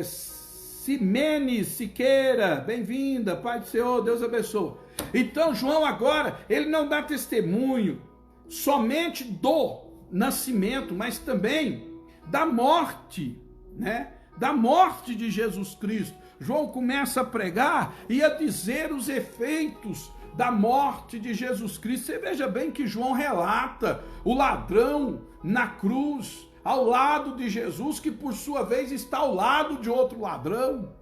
Simene Siqueira, bem-vinda. Pai do Senhor, Deus abençoe. Então, João agora, ele não dá testemunho somente do nascimento, mas também da morte, né? Da morte de Jesus Cristo. João começa a pregar e a dizer os efeitos da morte de Jesus Cristo. Você veja bem que João relata o ladrão na cruz, ao lado de Jesus, que por sua vez está ao lado de outro ladrão.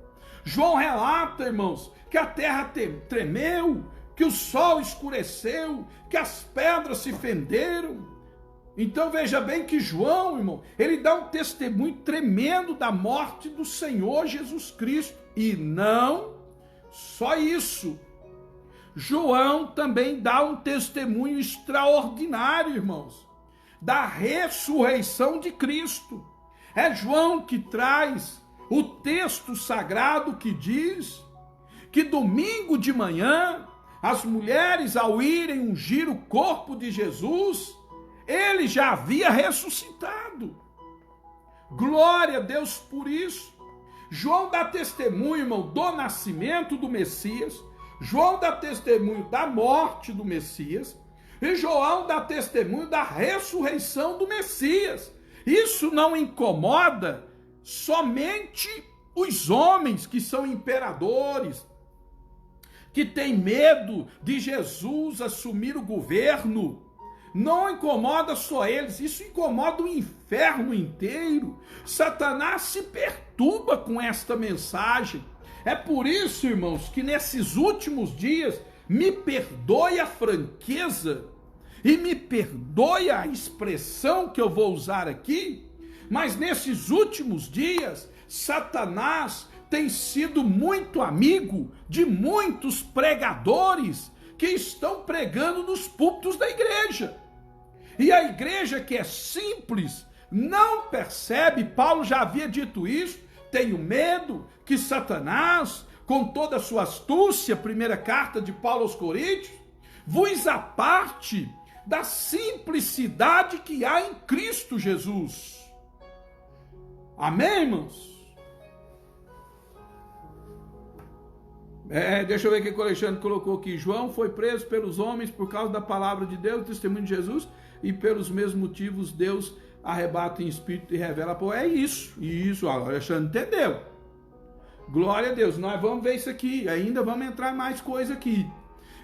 João relata, irmãos, que a terra tremeu, que o sol escureceu, que as pedras se fenderam. Então veja bem que João, irmão, ele dá um testemunho tremendo da morte do Senhor Jesus Cristo. E não só isso, João também dá um testemunho extraordinário, irmãos, da ressurreição de Cristo. É João que traz o texto sagrado que diz que domingo de manhã, as mulheres ao irem ungir o corpo de Jesus, ele já havia ressuscitado. Glória a Deus por isso. João dá testemunho, irmão, do nascimento do Messias. João dá testemunho da morte do Messias. E João dá testemunho da ressurreição do Messias. Isso não incomoda somente os homens que são imperadores, que têm medo de Jesus assumir o governo. Não incomoda só eles, isso incomoda o inferno inteiro. Satanás se perturba com esta mensagem. É por isso, irmãos, que nesses últimos dias, me perdoe a franqueza e me perdoe a expressão que eu vou usar aqui, mas nesses últimos dias, Satanás tem sido muito amigo de muitos pregadores que estão pregando nos púlpitos da igreja. E a igreja que é simples não percebe, Paulo já havia dito isso, tenho medo que Satanás, com toda a sua astúcia, primeira carta de Paulo aos Coríntios, vos aparte da simplicidade que há em Cristo Jesus. Amém, irmãos? Deixa eu ver o que o Alexandre colocou aqui. João foi preso pelos homens por causa da palavra de Deus, do testemunho de Jesus, e pelos mesmos motivos Deus arrebata em espírito e revela. Pô, é isso, o Alexandre entendeu. Glória a Deus, nós vamos ver isso aqui, ainda vamos entrar mais coisa aqui.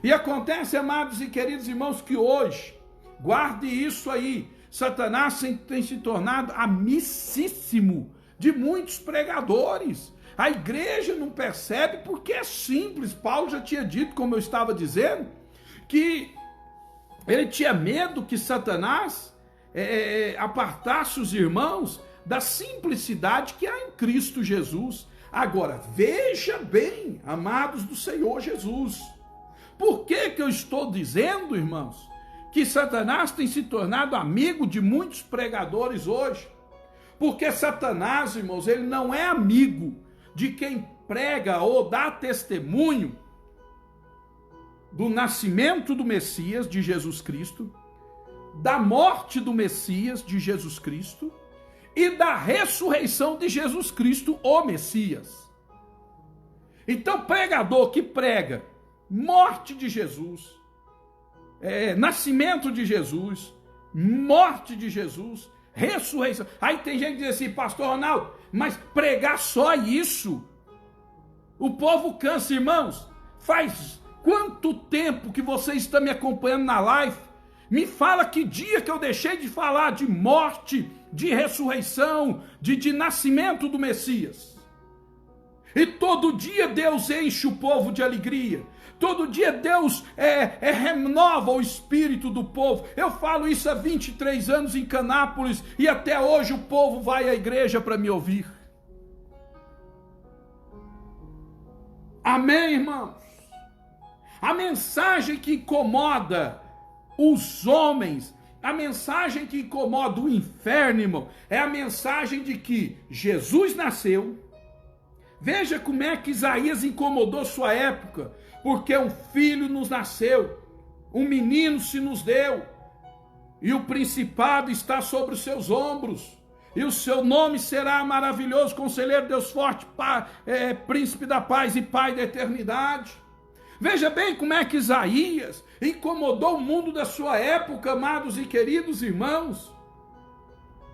E acontece, amados e queridos irmãos, que hoje, guarde isso aí, Satanás tem se tornado amicíssimo de muitos pregadores. A igreja não percebe porque é simples. Paulo já tinha dito, como eu estava dizendo, que ele tinha medo que Satanás apartasse os irmãos da simplicidade que há em Cristo Jesus. Agora, veja bem, amados do Senhor Jesus, por que eu estou dizendo, irmãos, que Satanás tem se tornado amigo de muitos pregadores hoje? Porque Satanás, irmãos, ele não é amigo de quem prega ou dá testemunho do nascimento do Messias, de Jesus Cristo, da morte do Messias, de Jesus Cristo, e da ressurreição de Jesus Cristo, o Messias. Então, pregador que prega morte de Jesus, nascimento de Jesus, morte de Jesus, ressurreição. Aí tem gente que diz assim, pastor Ronaldo, mas pregar só isso, o povo cansa, irmãos. Faz quanto tempo que você está me acompanhando na live? Me fala que dia que eu deixei de falar de morte, de ressurreição, de nascimento do Messias. E todo dia Deus enche o povo de alegria. Todo dia Deus renova o espírito do povo. Eu falo isso há 23 anos em Canápolis e até hoje o povo vai à igreja para me ouvir. Amém, irmãos? A mensagem que incomoda os homens, a mensagem que incomoda o inferno, irmão, é a mensagem de que Jesus nasceu. Veja como é que Isaías incomodou sua época. Porque um filho nos nasceu, um menino se nos deu, e o principado está sobre os seus ombros, e o seu nome será maravilhoso, Conselheiro, Deus forte, Príncipe da paz e Pai da eternidade. Veja bem como é que Isaías incomodou o mundo da sua época, amados e queridos irmãos.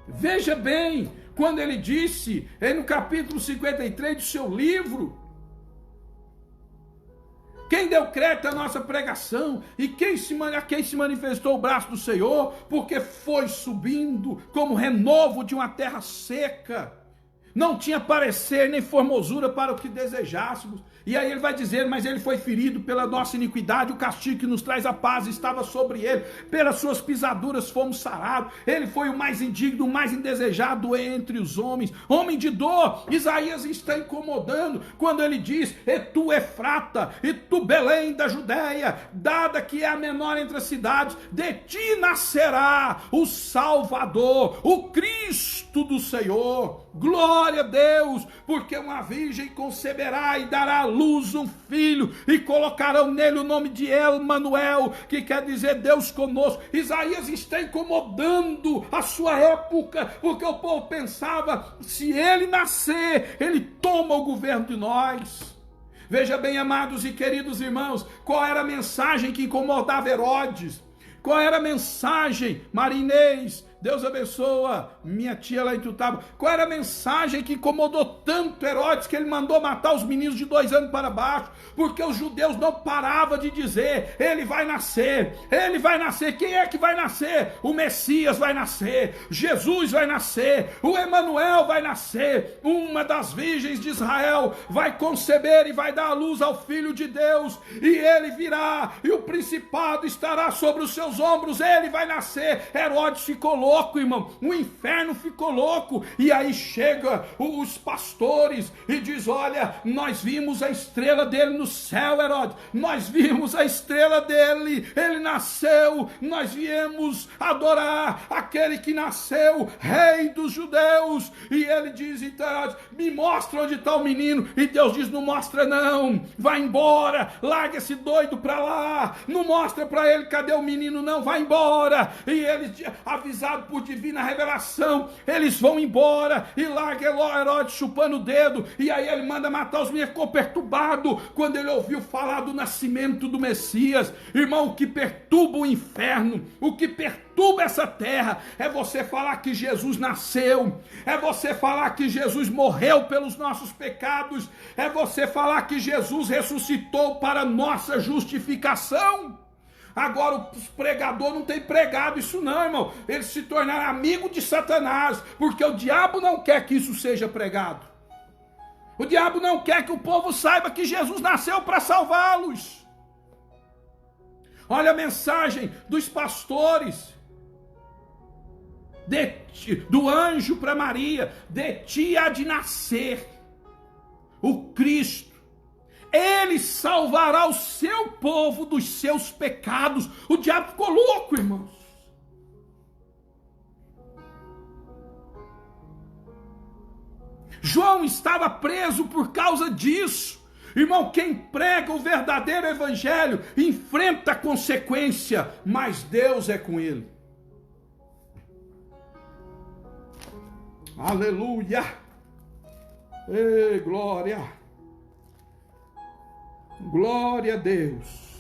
Veja bem, quando ele disse, no capítulo 53 do seu livro, quem deu crédito à nossa pregação e a quem se manifestou o braço do Senhor, porque foi subindo como renovo de uma terra seca. Não tinha parecer nem formosura para o que desejássemos. E aí ele vai dizer, mas ele foi ferido pela nossa iniquidade, o castigo que nos traz a paz estava sobre ele, pelas suas pisaduras fomos sarados. Ele foi o mais indigno, o mais indesejado entre os homens, homem de dor. Isaías está incomodando quando ele diz, e tu Efrata, e tu Belém da Judéia, dada que é a menor entre as cidades, de ti nascerá o Salvador, o Cristo do Senhor. Glória a Deus, porque uma virgem conceberá e dará à luz um filho, e colocarão nele o nome de Emanuel, que quer dizer Deus conosco. Isaías está incomodando a sua época, porque o povo pensava, se ele nascer, ele toma o governo de nós. Veja bem, amados e queridos irmãos, qual era a mensagem que incomodava Herodes? Qual era a mensagem, Marinês? Deus abençoa minha tia lá em Tutaba. Qual era a mensagem que incomodou tanto Herodes que ele mandou matar os meninos de 2 anos para baixo? Porque os judeus não paravam de dizer, ele vai nascer, ele vai nascer. Quem é que vai nascer? O Messias vai nascer, Jesus vai nascer, o Emanuel vai nascer, uma das virgens de Israel vai conceber e vai dar à luz ao Filho de Deus, e ele virá, e o principado estará sobre os seus ombros, ele vai nascer. Herodes ficou louco. louco, irmão. O inferno ficou louco. E aí chega os pastores e diz: olha, nós vimos a estrela dele no céu, Herodes. Nós vimos a estrela dele. Ele nasceu. Nós viemos adorar aquele que nasceu, rei dos judeus. E ele diz: então, Herodes, me mostra onde está o menino. E Deus diz: não mostra não. Vai embora. Larga esse doido para lá. Não mostra para ele cadê o menino não. Vai embora. E eles, avisado por divina revelação, eles vão embora e larga Herodes chupando o dedo. E aí ele manda matar os meninos. Ficou perturbado quando ele ouviu falar do nascimento do Messias. Irmão, o que perturba o inferno, o que perturba essa terra, é você falar que Jesus nasceu, é você falar que Jesus morreu pelos nossos pecados, é você falar que Jesus ressuscitou para nossa justificação. Agora os pregadores não têm pregado isso não, irmão. Eles se tornaram amigos de Satanás, porque o diabo não quer que isso seja pregado. O diabo não quer que o povo saiba que Jesus nasceu para salvá-los. Olha a mensagem dos pastores, do anjo para Maria: de ti há de nascer o Cristo. Ele salvará o seu povo dos seus pecados. O diabo ficou louco, irmãos. João estava preso por causa disso. Irmão, quem prega o verdadeiro evangelho enfrenta a consequência, mas Deus é com ele. Aleluia! Ei, glória! Glória a Deus.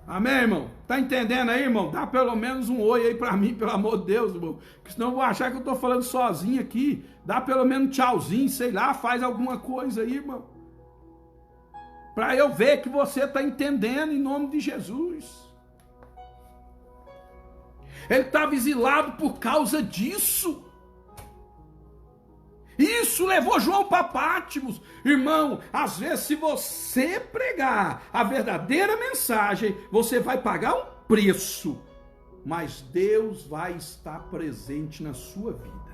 Amém, irmão? Tá entendendo aí, irmão? Dá pelo menos um oi aí pra mim, pelo amor de Deus, irmão. Porque senão eu vou achar que eu tô falando sozinho aqui. Dá pelo menos um tchauzinho, sei lá, faz alguma coisa aí, irmão. Pra eu ver que você tá entendendo, em nome de Jesus. Ele estava exilado por causa disso. Isso levou João para Patmos. Irmão, às vezes se você pregar a verdadeira mensagem, você vai pagar um preço, mas Deus vai estar presente na sua vida.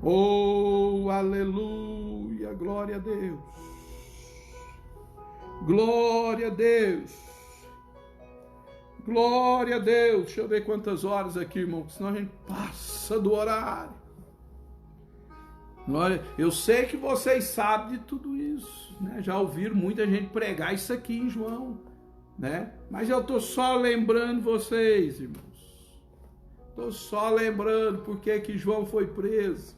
Oh, aleluia, glória a Deus. Glória a Deus. Glória a Deus. Deixa eu ver quantas horas aqui, irmão, senão a gente passa do horário. Olha, eu sei que vocês sabem de tudo isso, né? Já ouviram muita gente pregar isso aqui em João, né? Mas eu estou só lembrando vocês, irmãos. Estou só lembrando porque que João foi preso.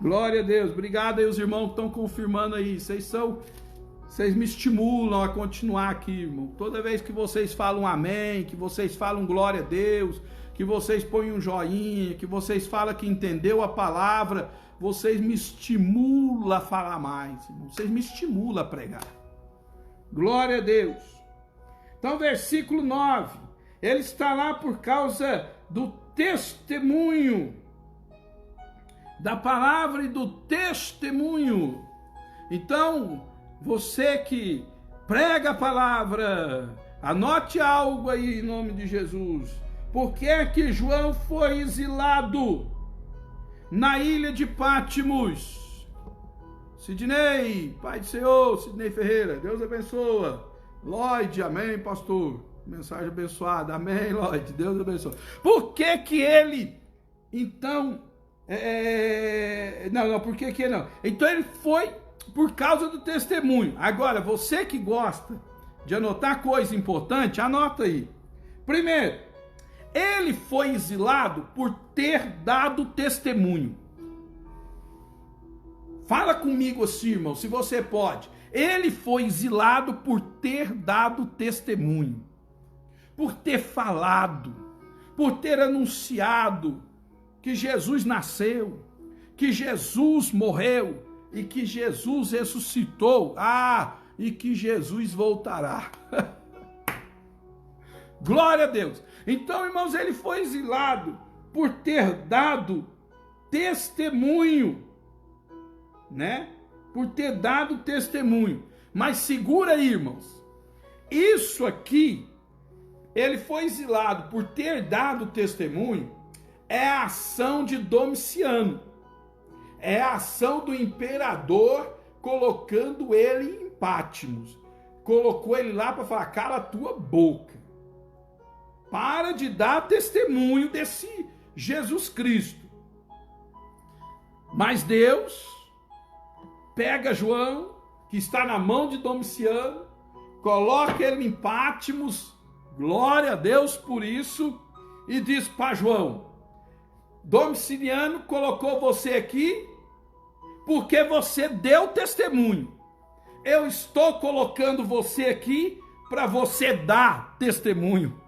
Glória a Deus. Obrigado aí os irmãos que estão confirmando aí. Vocês me estimulam a continuar aqui, irmão. Toda vez que vocês falam amém, que vocês falam glória a Deus, que vocês põem um joinha, que vocês falam que entendeu a palavra, vocês me estimulam a falar mais, irmão. Vocês me estimulam a pregar. Glória a Deus. Então, versículo 9. Ele está lá por causa do testemunho, da palavra e do testemunho. Então, você que prega a palavra, anote algo aí em nome de Jesus. Por que é que João foi exilado na ilha de Patmos? Sidney, Pai do Senhor, Sidney Ferreira, Deus abençoa. Lloyd, amém, pastor. Mensagem abençoada, amém, Lloyd, Deus abençoa. Por que que ele, então, por que que ele não? Então ele foi por causa do testemunho. Agora, você que gosta de anotar coisa importante, anota aí. Primeiro, ele foi exilado por ter dado testemunho. Fala comigo assim, irmão, se você pode. Ele foi exilado por ter dado testemunho, por ter falado, por ter anunciado que Jesus nasceu, que Jesus morreu e que Jesus ressuscitou. E que Jesus voltará. Glória a Deus. Então, irmãos, ele foi exilado por ter dado testemunho, né? Por ter dado testemunho. Mas segura aí, irmãos. Isso aqui ele foi exilado por ter dado testemunho, é a ação de Domiciano. É a ação do imperador colocando ele em Patmos. Colocou ele lá para falar, cala a tua boca. Para de dar testemunho desse Jesus Cristo. Mas Deus pega João, que está na mão de Domiciano, coloca ele em Patmos, glória a Deus por isso, e diz para João, Domiciano colocou você aqui porque você deu testemunho. Eu estou colocando você aqui para você dar testemunho.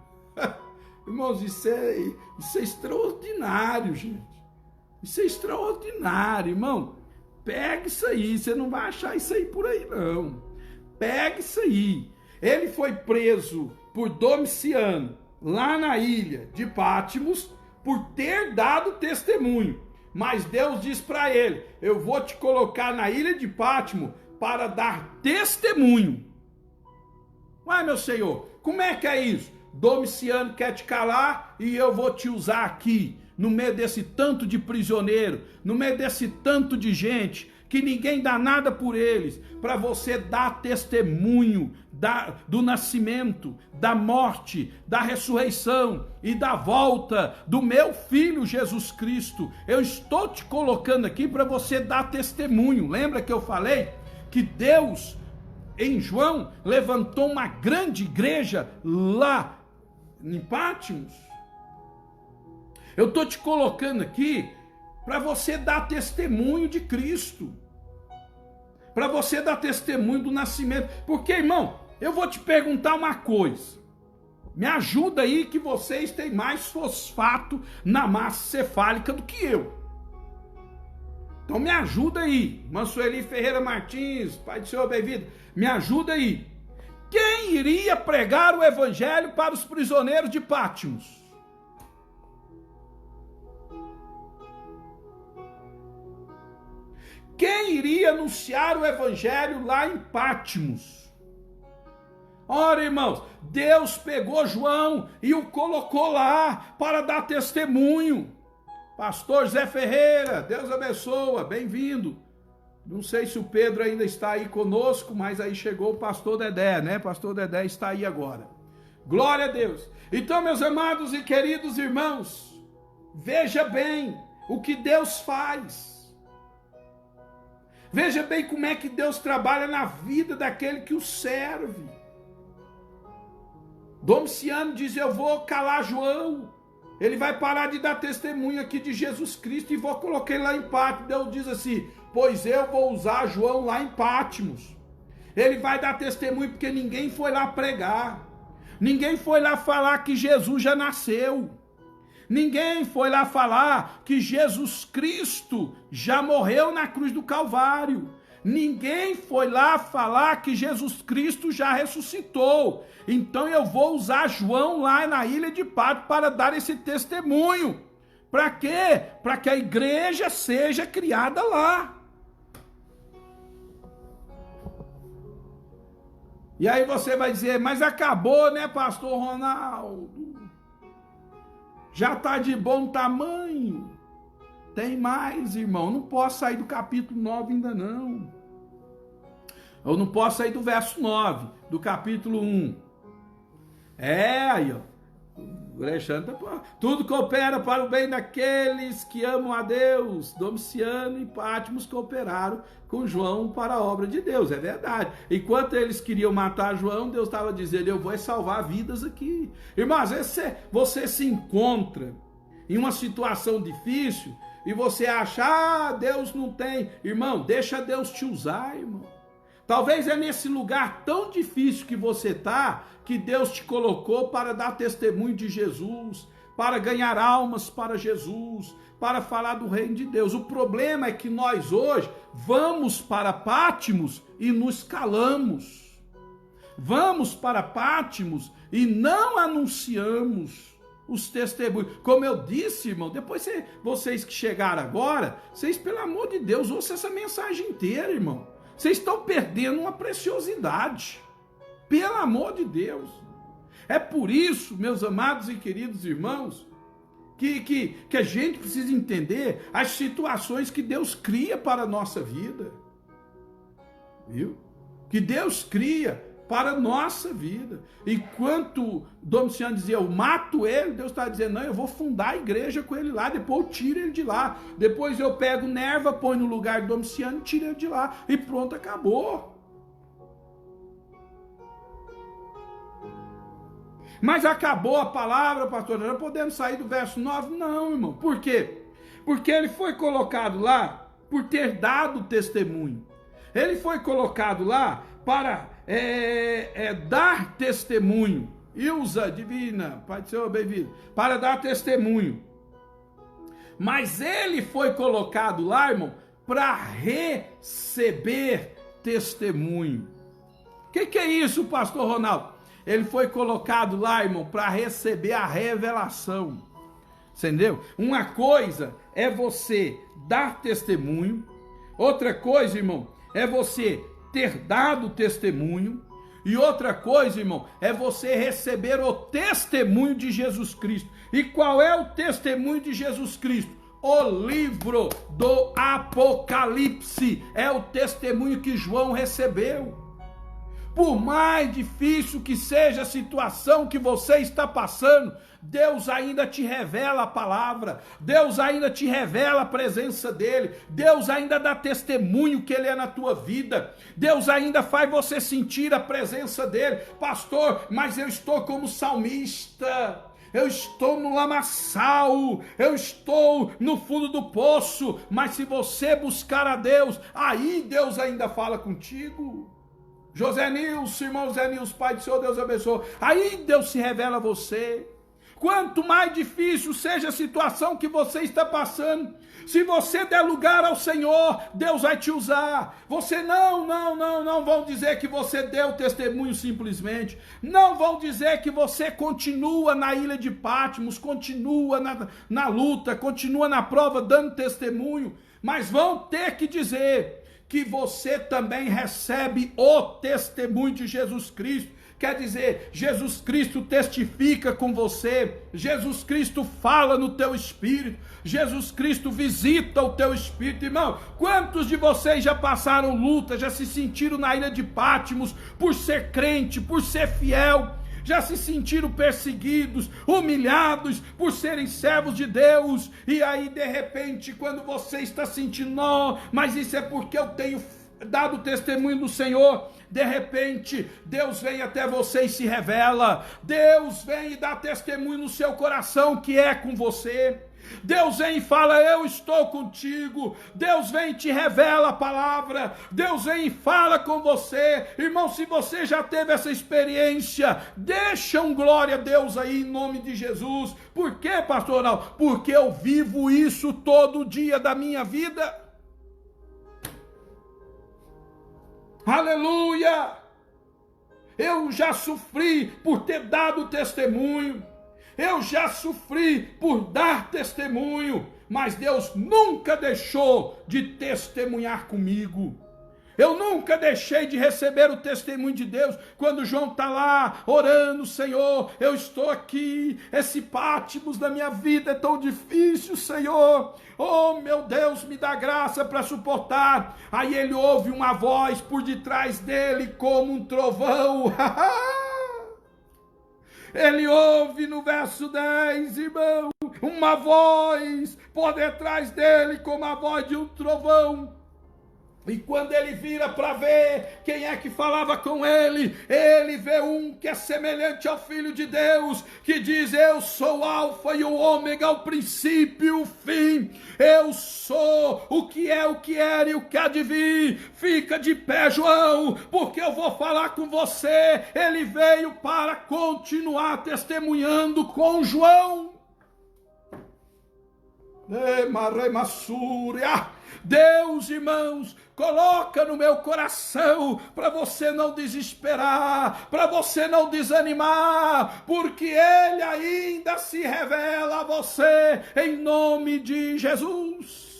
Irmãos, isso é extraordinário, gente. Isso é extraordinário, irmão. Pega isso aí, você não vai achar isso aí por aí, não. Pega isso aí. Ele foi preso por Domiciano, lá na ilha de Patmos, por ter dado testemunho. Mas Deus diz para ele, eu vou te colocar na ilha de Patmos para dar testemunho. Ué, meu Senhor, como é que é isso? Domiciano quer te calar e eu vou te usar aqui, no meio desse tanto de prisioneiro, no meio desse tanto de gente, que ninguém dá nada por eles, para você dar testemunho do nascimento, da morte, da ressurreição e da volta do meu Filho Jesus Cristo. Eu estou te colocando aqui para você dar testemunho. Lembra que eu falei que Deus, em João, levantou uma grande igreja lá em Patmos? Eu estou te colocando aqui para você dar testemunho de Cristo, para você dar testemunho do nascimento. Porque, irmão, eu vou te perguntar uma coisa, me ajuda aí que vocês têm mais fosfato na massa cefálica do que eu. Então me ajuda aí, irmã Sueli Ferreira Martins, Pai do Senhor bem-vindo, me ajuda aí. Quem iria pregar o evangelho para os prisioneiros de Patmos? Quem iria anunciar o evangelho lá em Patmos? Ora, irmãos, Deus pegou João e o colocou lá para dar testemunho. Pastor Zé Ferreira, Deus abençoa, bem-vindo. Não sei se o Pedro ainda está aí conosco, mas aí chegou o pastor Dedé, né? Pastor Dedé está aí agora. Glória a Deus. Então, meus amados e queridos irmãos, veja bem o que Deus faz. Veja bem como é que Deus trabalha na vida daquele que o serve. Domiciano diz, eu vou calar João. Ele vai parar de dar testemunho aqui de Jesus Cristo e vou colocar ele lá em Patmos. Deus diz assim, pois eu vou usar João lá em Patmos. Ele vai dar testemunho porque ninguém foi lá pregar. Ninguém foi lá falar que Jesus já nasceu. Ninguém foi lá falar que Jesus Cristo já morreu na cruz do Calvário. Ninguém foi lá falar que Jesus Cristo já ressuscitou. Então eu vou usar João lá na ilha de Patmos para dar esse testemunho. Para quê? Para que a igreja seja criada lá. E aí você vai dizer, mas acabou, né, pastor Ronaldo? Já está de bom tamanho. Tem mais, irmão. Não posso sair do capítulo 9 ainda não. Eu não posso sair do verso 9, do capítulo 1. Aí, ó. O Alexandre, tudo coopera para o bem daqueles que amam a Deus. Domiciano e Patmos cooperaram com João para a obra de Deus, é verdade. Enquanto eles queriam matar João, Deus estava dizendo, eu vou salvar vidas aqui. Irmão, às vezes você se encontra em uma situação difícil e você acha, Deus não tem. Irmão, deixa Deus te usar, irmão. Talvez é nesse lugar tão difícil que você está, que Deus te colocou para dar testemunho de Jesus, para ganhar almas para Jesus, para falar do reino de Deus. O problema é que nós hoje vamos para Patmos e nos calamos. Vamos para Patmos e não anunciamos os testemunhos. Como eu disse, irmão, depois vocês que chegaram agora, vocês, pelo amor de Deus, ouçam essa mensagem inteira, irmão. Vocês estão perdendo uma preciosidade. Pelo amor de Deus. É por isso, meus amados e queridos irmãos, que a gente precisa entender as situações que Deus cria para a nossa vida. Viu? Que Deus cria para a nossa vida. Enquanto Domiciano dizia, eu mato ele, Deus está dizendo, não, eu vou fundar a igreja com ele lá, depois eu tiro ele de lá. Depois eu pego Nerva, põe no lugar de Domiciano e tiro ele de lá. E pronto, acabou. Mas acabou a palavra, pastor, já podemos sair do verso 9? Não, irmão. Por quê? Porque ele foi colocado lá por ter dado testemunho. Ele foi colocado lá para dar testemunho. Ilza Divina, Pai do Senhor, bem-vindo. Para dar testemunho. Mas ele foi colocado lá, irmão, para receber testemunho. O que é isso, pastor Ronaldo? Ele foi colocado lá, irmão, para receber a revelação. Entendeu? Uma coisa é você dar testemunho. Outra coisa, irmão, é você ter dado testemunho. E outra coisa, irmão, é você receber o testemunho de Jesus Cristo. E qual é o testemunho de Jesus Cristo? O livro do Apocalipse é o testemunho que João recebeu. Por mais difícil que seja a situação que você está passando, Deus ainda te revela a palavra, Deus ainda te revela a presença dele, Deus ainda dá testemunho que ele é na tua vida, Deus ainda faz você sentir a presença dele. Pastor, mas eu estou como salmista, eu estou no lamaçal, eu estou no fundo do poço, mas se você buscar a Deus, aí Deus ainda fala contigo. José Nilson, irmão José Nilson, Pai do Senhor, Deus abençoe. Aí Deus se revela a você. Quanto mais difícil seja a situação que você está passando, se você der lugar ao Senhor, Deus vai te usar. Você não vão dizer que você deu testemunho simplesmente. Não vão dizer que você continua na ilha de Patmos, continua na luta, continua na prova dando testemunho. Mas vão ter que dizer que você também recebe o testemunho de Jesus Cristo. Quer dizer, Jesus Cristo testifica com você, Jesus Cristo fala no teu espírito, Jesus Cristo visita o teu espírito. Irmão, quantos de vocês já passaram luta, já se sentiram na ilha de Patmos por ser crente, por ser fiel? Já se sentiram perseguidos, humilhados por serem servos de Deus, e aí de repente quando você está sentindo, não, mas isso é porque eu tenho dado testemunho do Senhor, de repente Deus vem até você e se revela, Deus vem e dá testemunho no seu coração que é com você. Deus vem e fala, eu estou contigo. Deus vem e te revela a palavra. Deus vem e fala com você. Irmão, se você já teve essa experiência, deixa um glória a Deus aí em nome de Jesus. Por quê, pastor Ronaldo? Porque eu vivo isso todo dia da minha vida. Aleluia! Eu já sofri por ter dado testemunho. Eu já sofri por dar testemunho, mas Deus nunca deixou de testemunhar comigo. Eu nunca deixei de receber o testemunho de Deus. Quando João está lá orando, Senhor, eu estou aqui, esse Patmos da minha vida é tão difícil, Senhor. Oh, meu Deus, me dá graça para suportar. Aí ele ouve uma voz por detrás dele como um trovão. Ele ouve no verso 10, irmão, uma voz por detrás dele como a voz de um trovão. E quando ele vira para ver quem é que falava com ele vê um que é semelhante ao Filho de Deus, que diz, eu sou o Alfa e o Ômega, o princípio e o fim. Eu sou o que é, o que era e o que há de vir. Fica de pé, João, porque eu vou falar com você. Ele veio para continuar testemunhando com João. Deus, irmãos, coloca no meu coração para você não desesperar, para você não desanimar, porque Ele ainda se revela a você em nome de Jesus.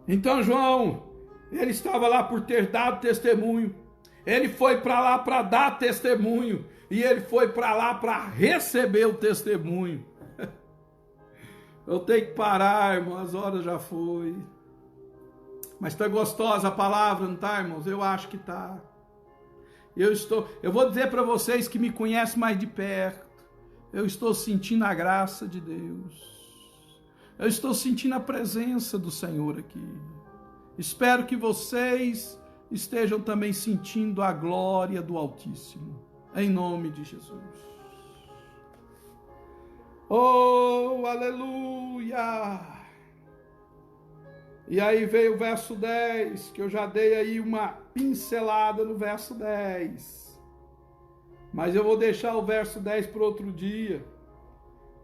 Então João, ele estava lá por ter dado testemunho. Ele foi para lá para dar testemunho. E ele foi para lá para receber o testemunho. Eu tenho que parar, irmão, as horas já foi. Mas está gostosa a palavra, não está, irmãos? Eu acho que está. Eu vou dizer para vocês que me conhecem mais de perto. Eu estou sentindo a graça de Deus. Eu estou sentindo a presença do Senhor aqui. Espero que vocês estejam também sentindo a glória do Altíssimo. Em nome de Jesus. Oh, aleluia! E aí veio o verso 10, que eu já dei aí uma pincelada no verso 10. Mas eu vou deixar o verso 10 para outro dia.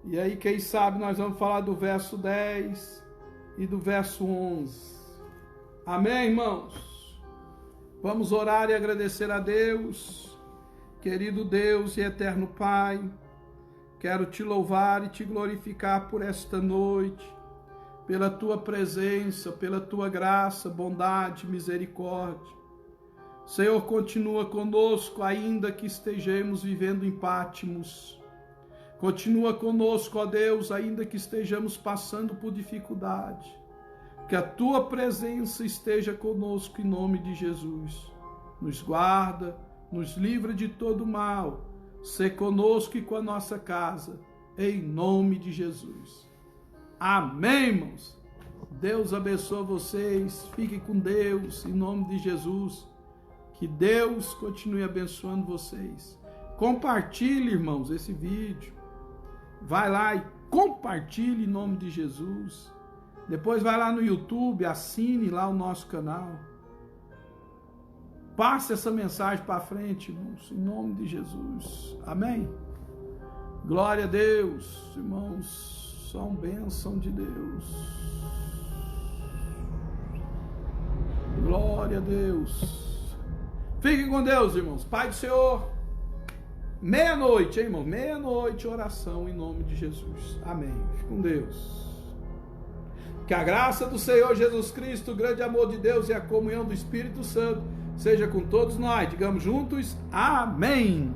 E aí, quem sabe, nós vamos falar do verso 10 e do verso 11. Amém, irmãos? Vamos orar e agradecer a Deus. Querido Deus e eterno Pai, quero te louvar e te glorificar por esta noite, pela tua presença, pela tua graça, bondade, misericórdia. Senhor, continua conosco, ainda que estejamos vivendo em Patmos. Continua conosco, ó Deus, ainda que estejamos passando por dificuldade. Que a tua presença esteja conosco em nome de Jesus. Nos guarda, nos livra de todo mal. Sê conosco e com a nossa casa, em nome de Jesus. Amém, irmãos. Deus abençoe vocês. Fiquem com Deus, em nome de Jesus. Que Deus continue abençoando vocês. Compartilhe, irmãos, esse vídeo. Vai lá e compartilhe em nome de Jesus. Depois vai lá no YouTube, assine lá o nosso canal. Passe essa mensagem para frente, irmãos, em nome de Jesus. Amém? Glória a Deus, irmãos, são bênção de Deus. Glória a Deus. Fiquem com Deus, irmãos. Pai do Senhor. Meia-noite, hein, irmão? Meia-noite, oração em nome de Jesus. Amém. Fique com Deus. Que a graça do Senhor Jesus Cristo, o grande amor de Deus e a comunhão do Espírito Santo seja com todos nós. Digamos juntos, amém.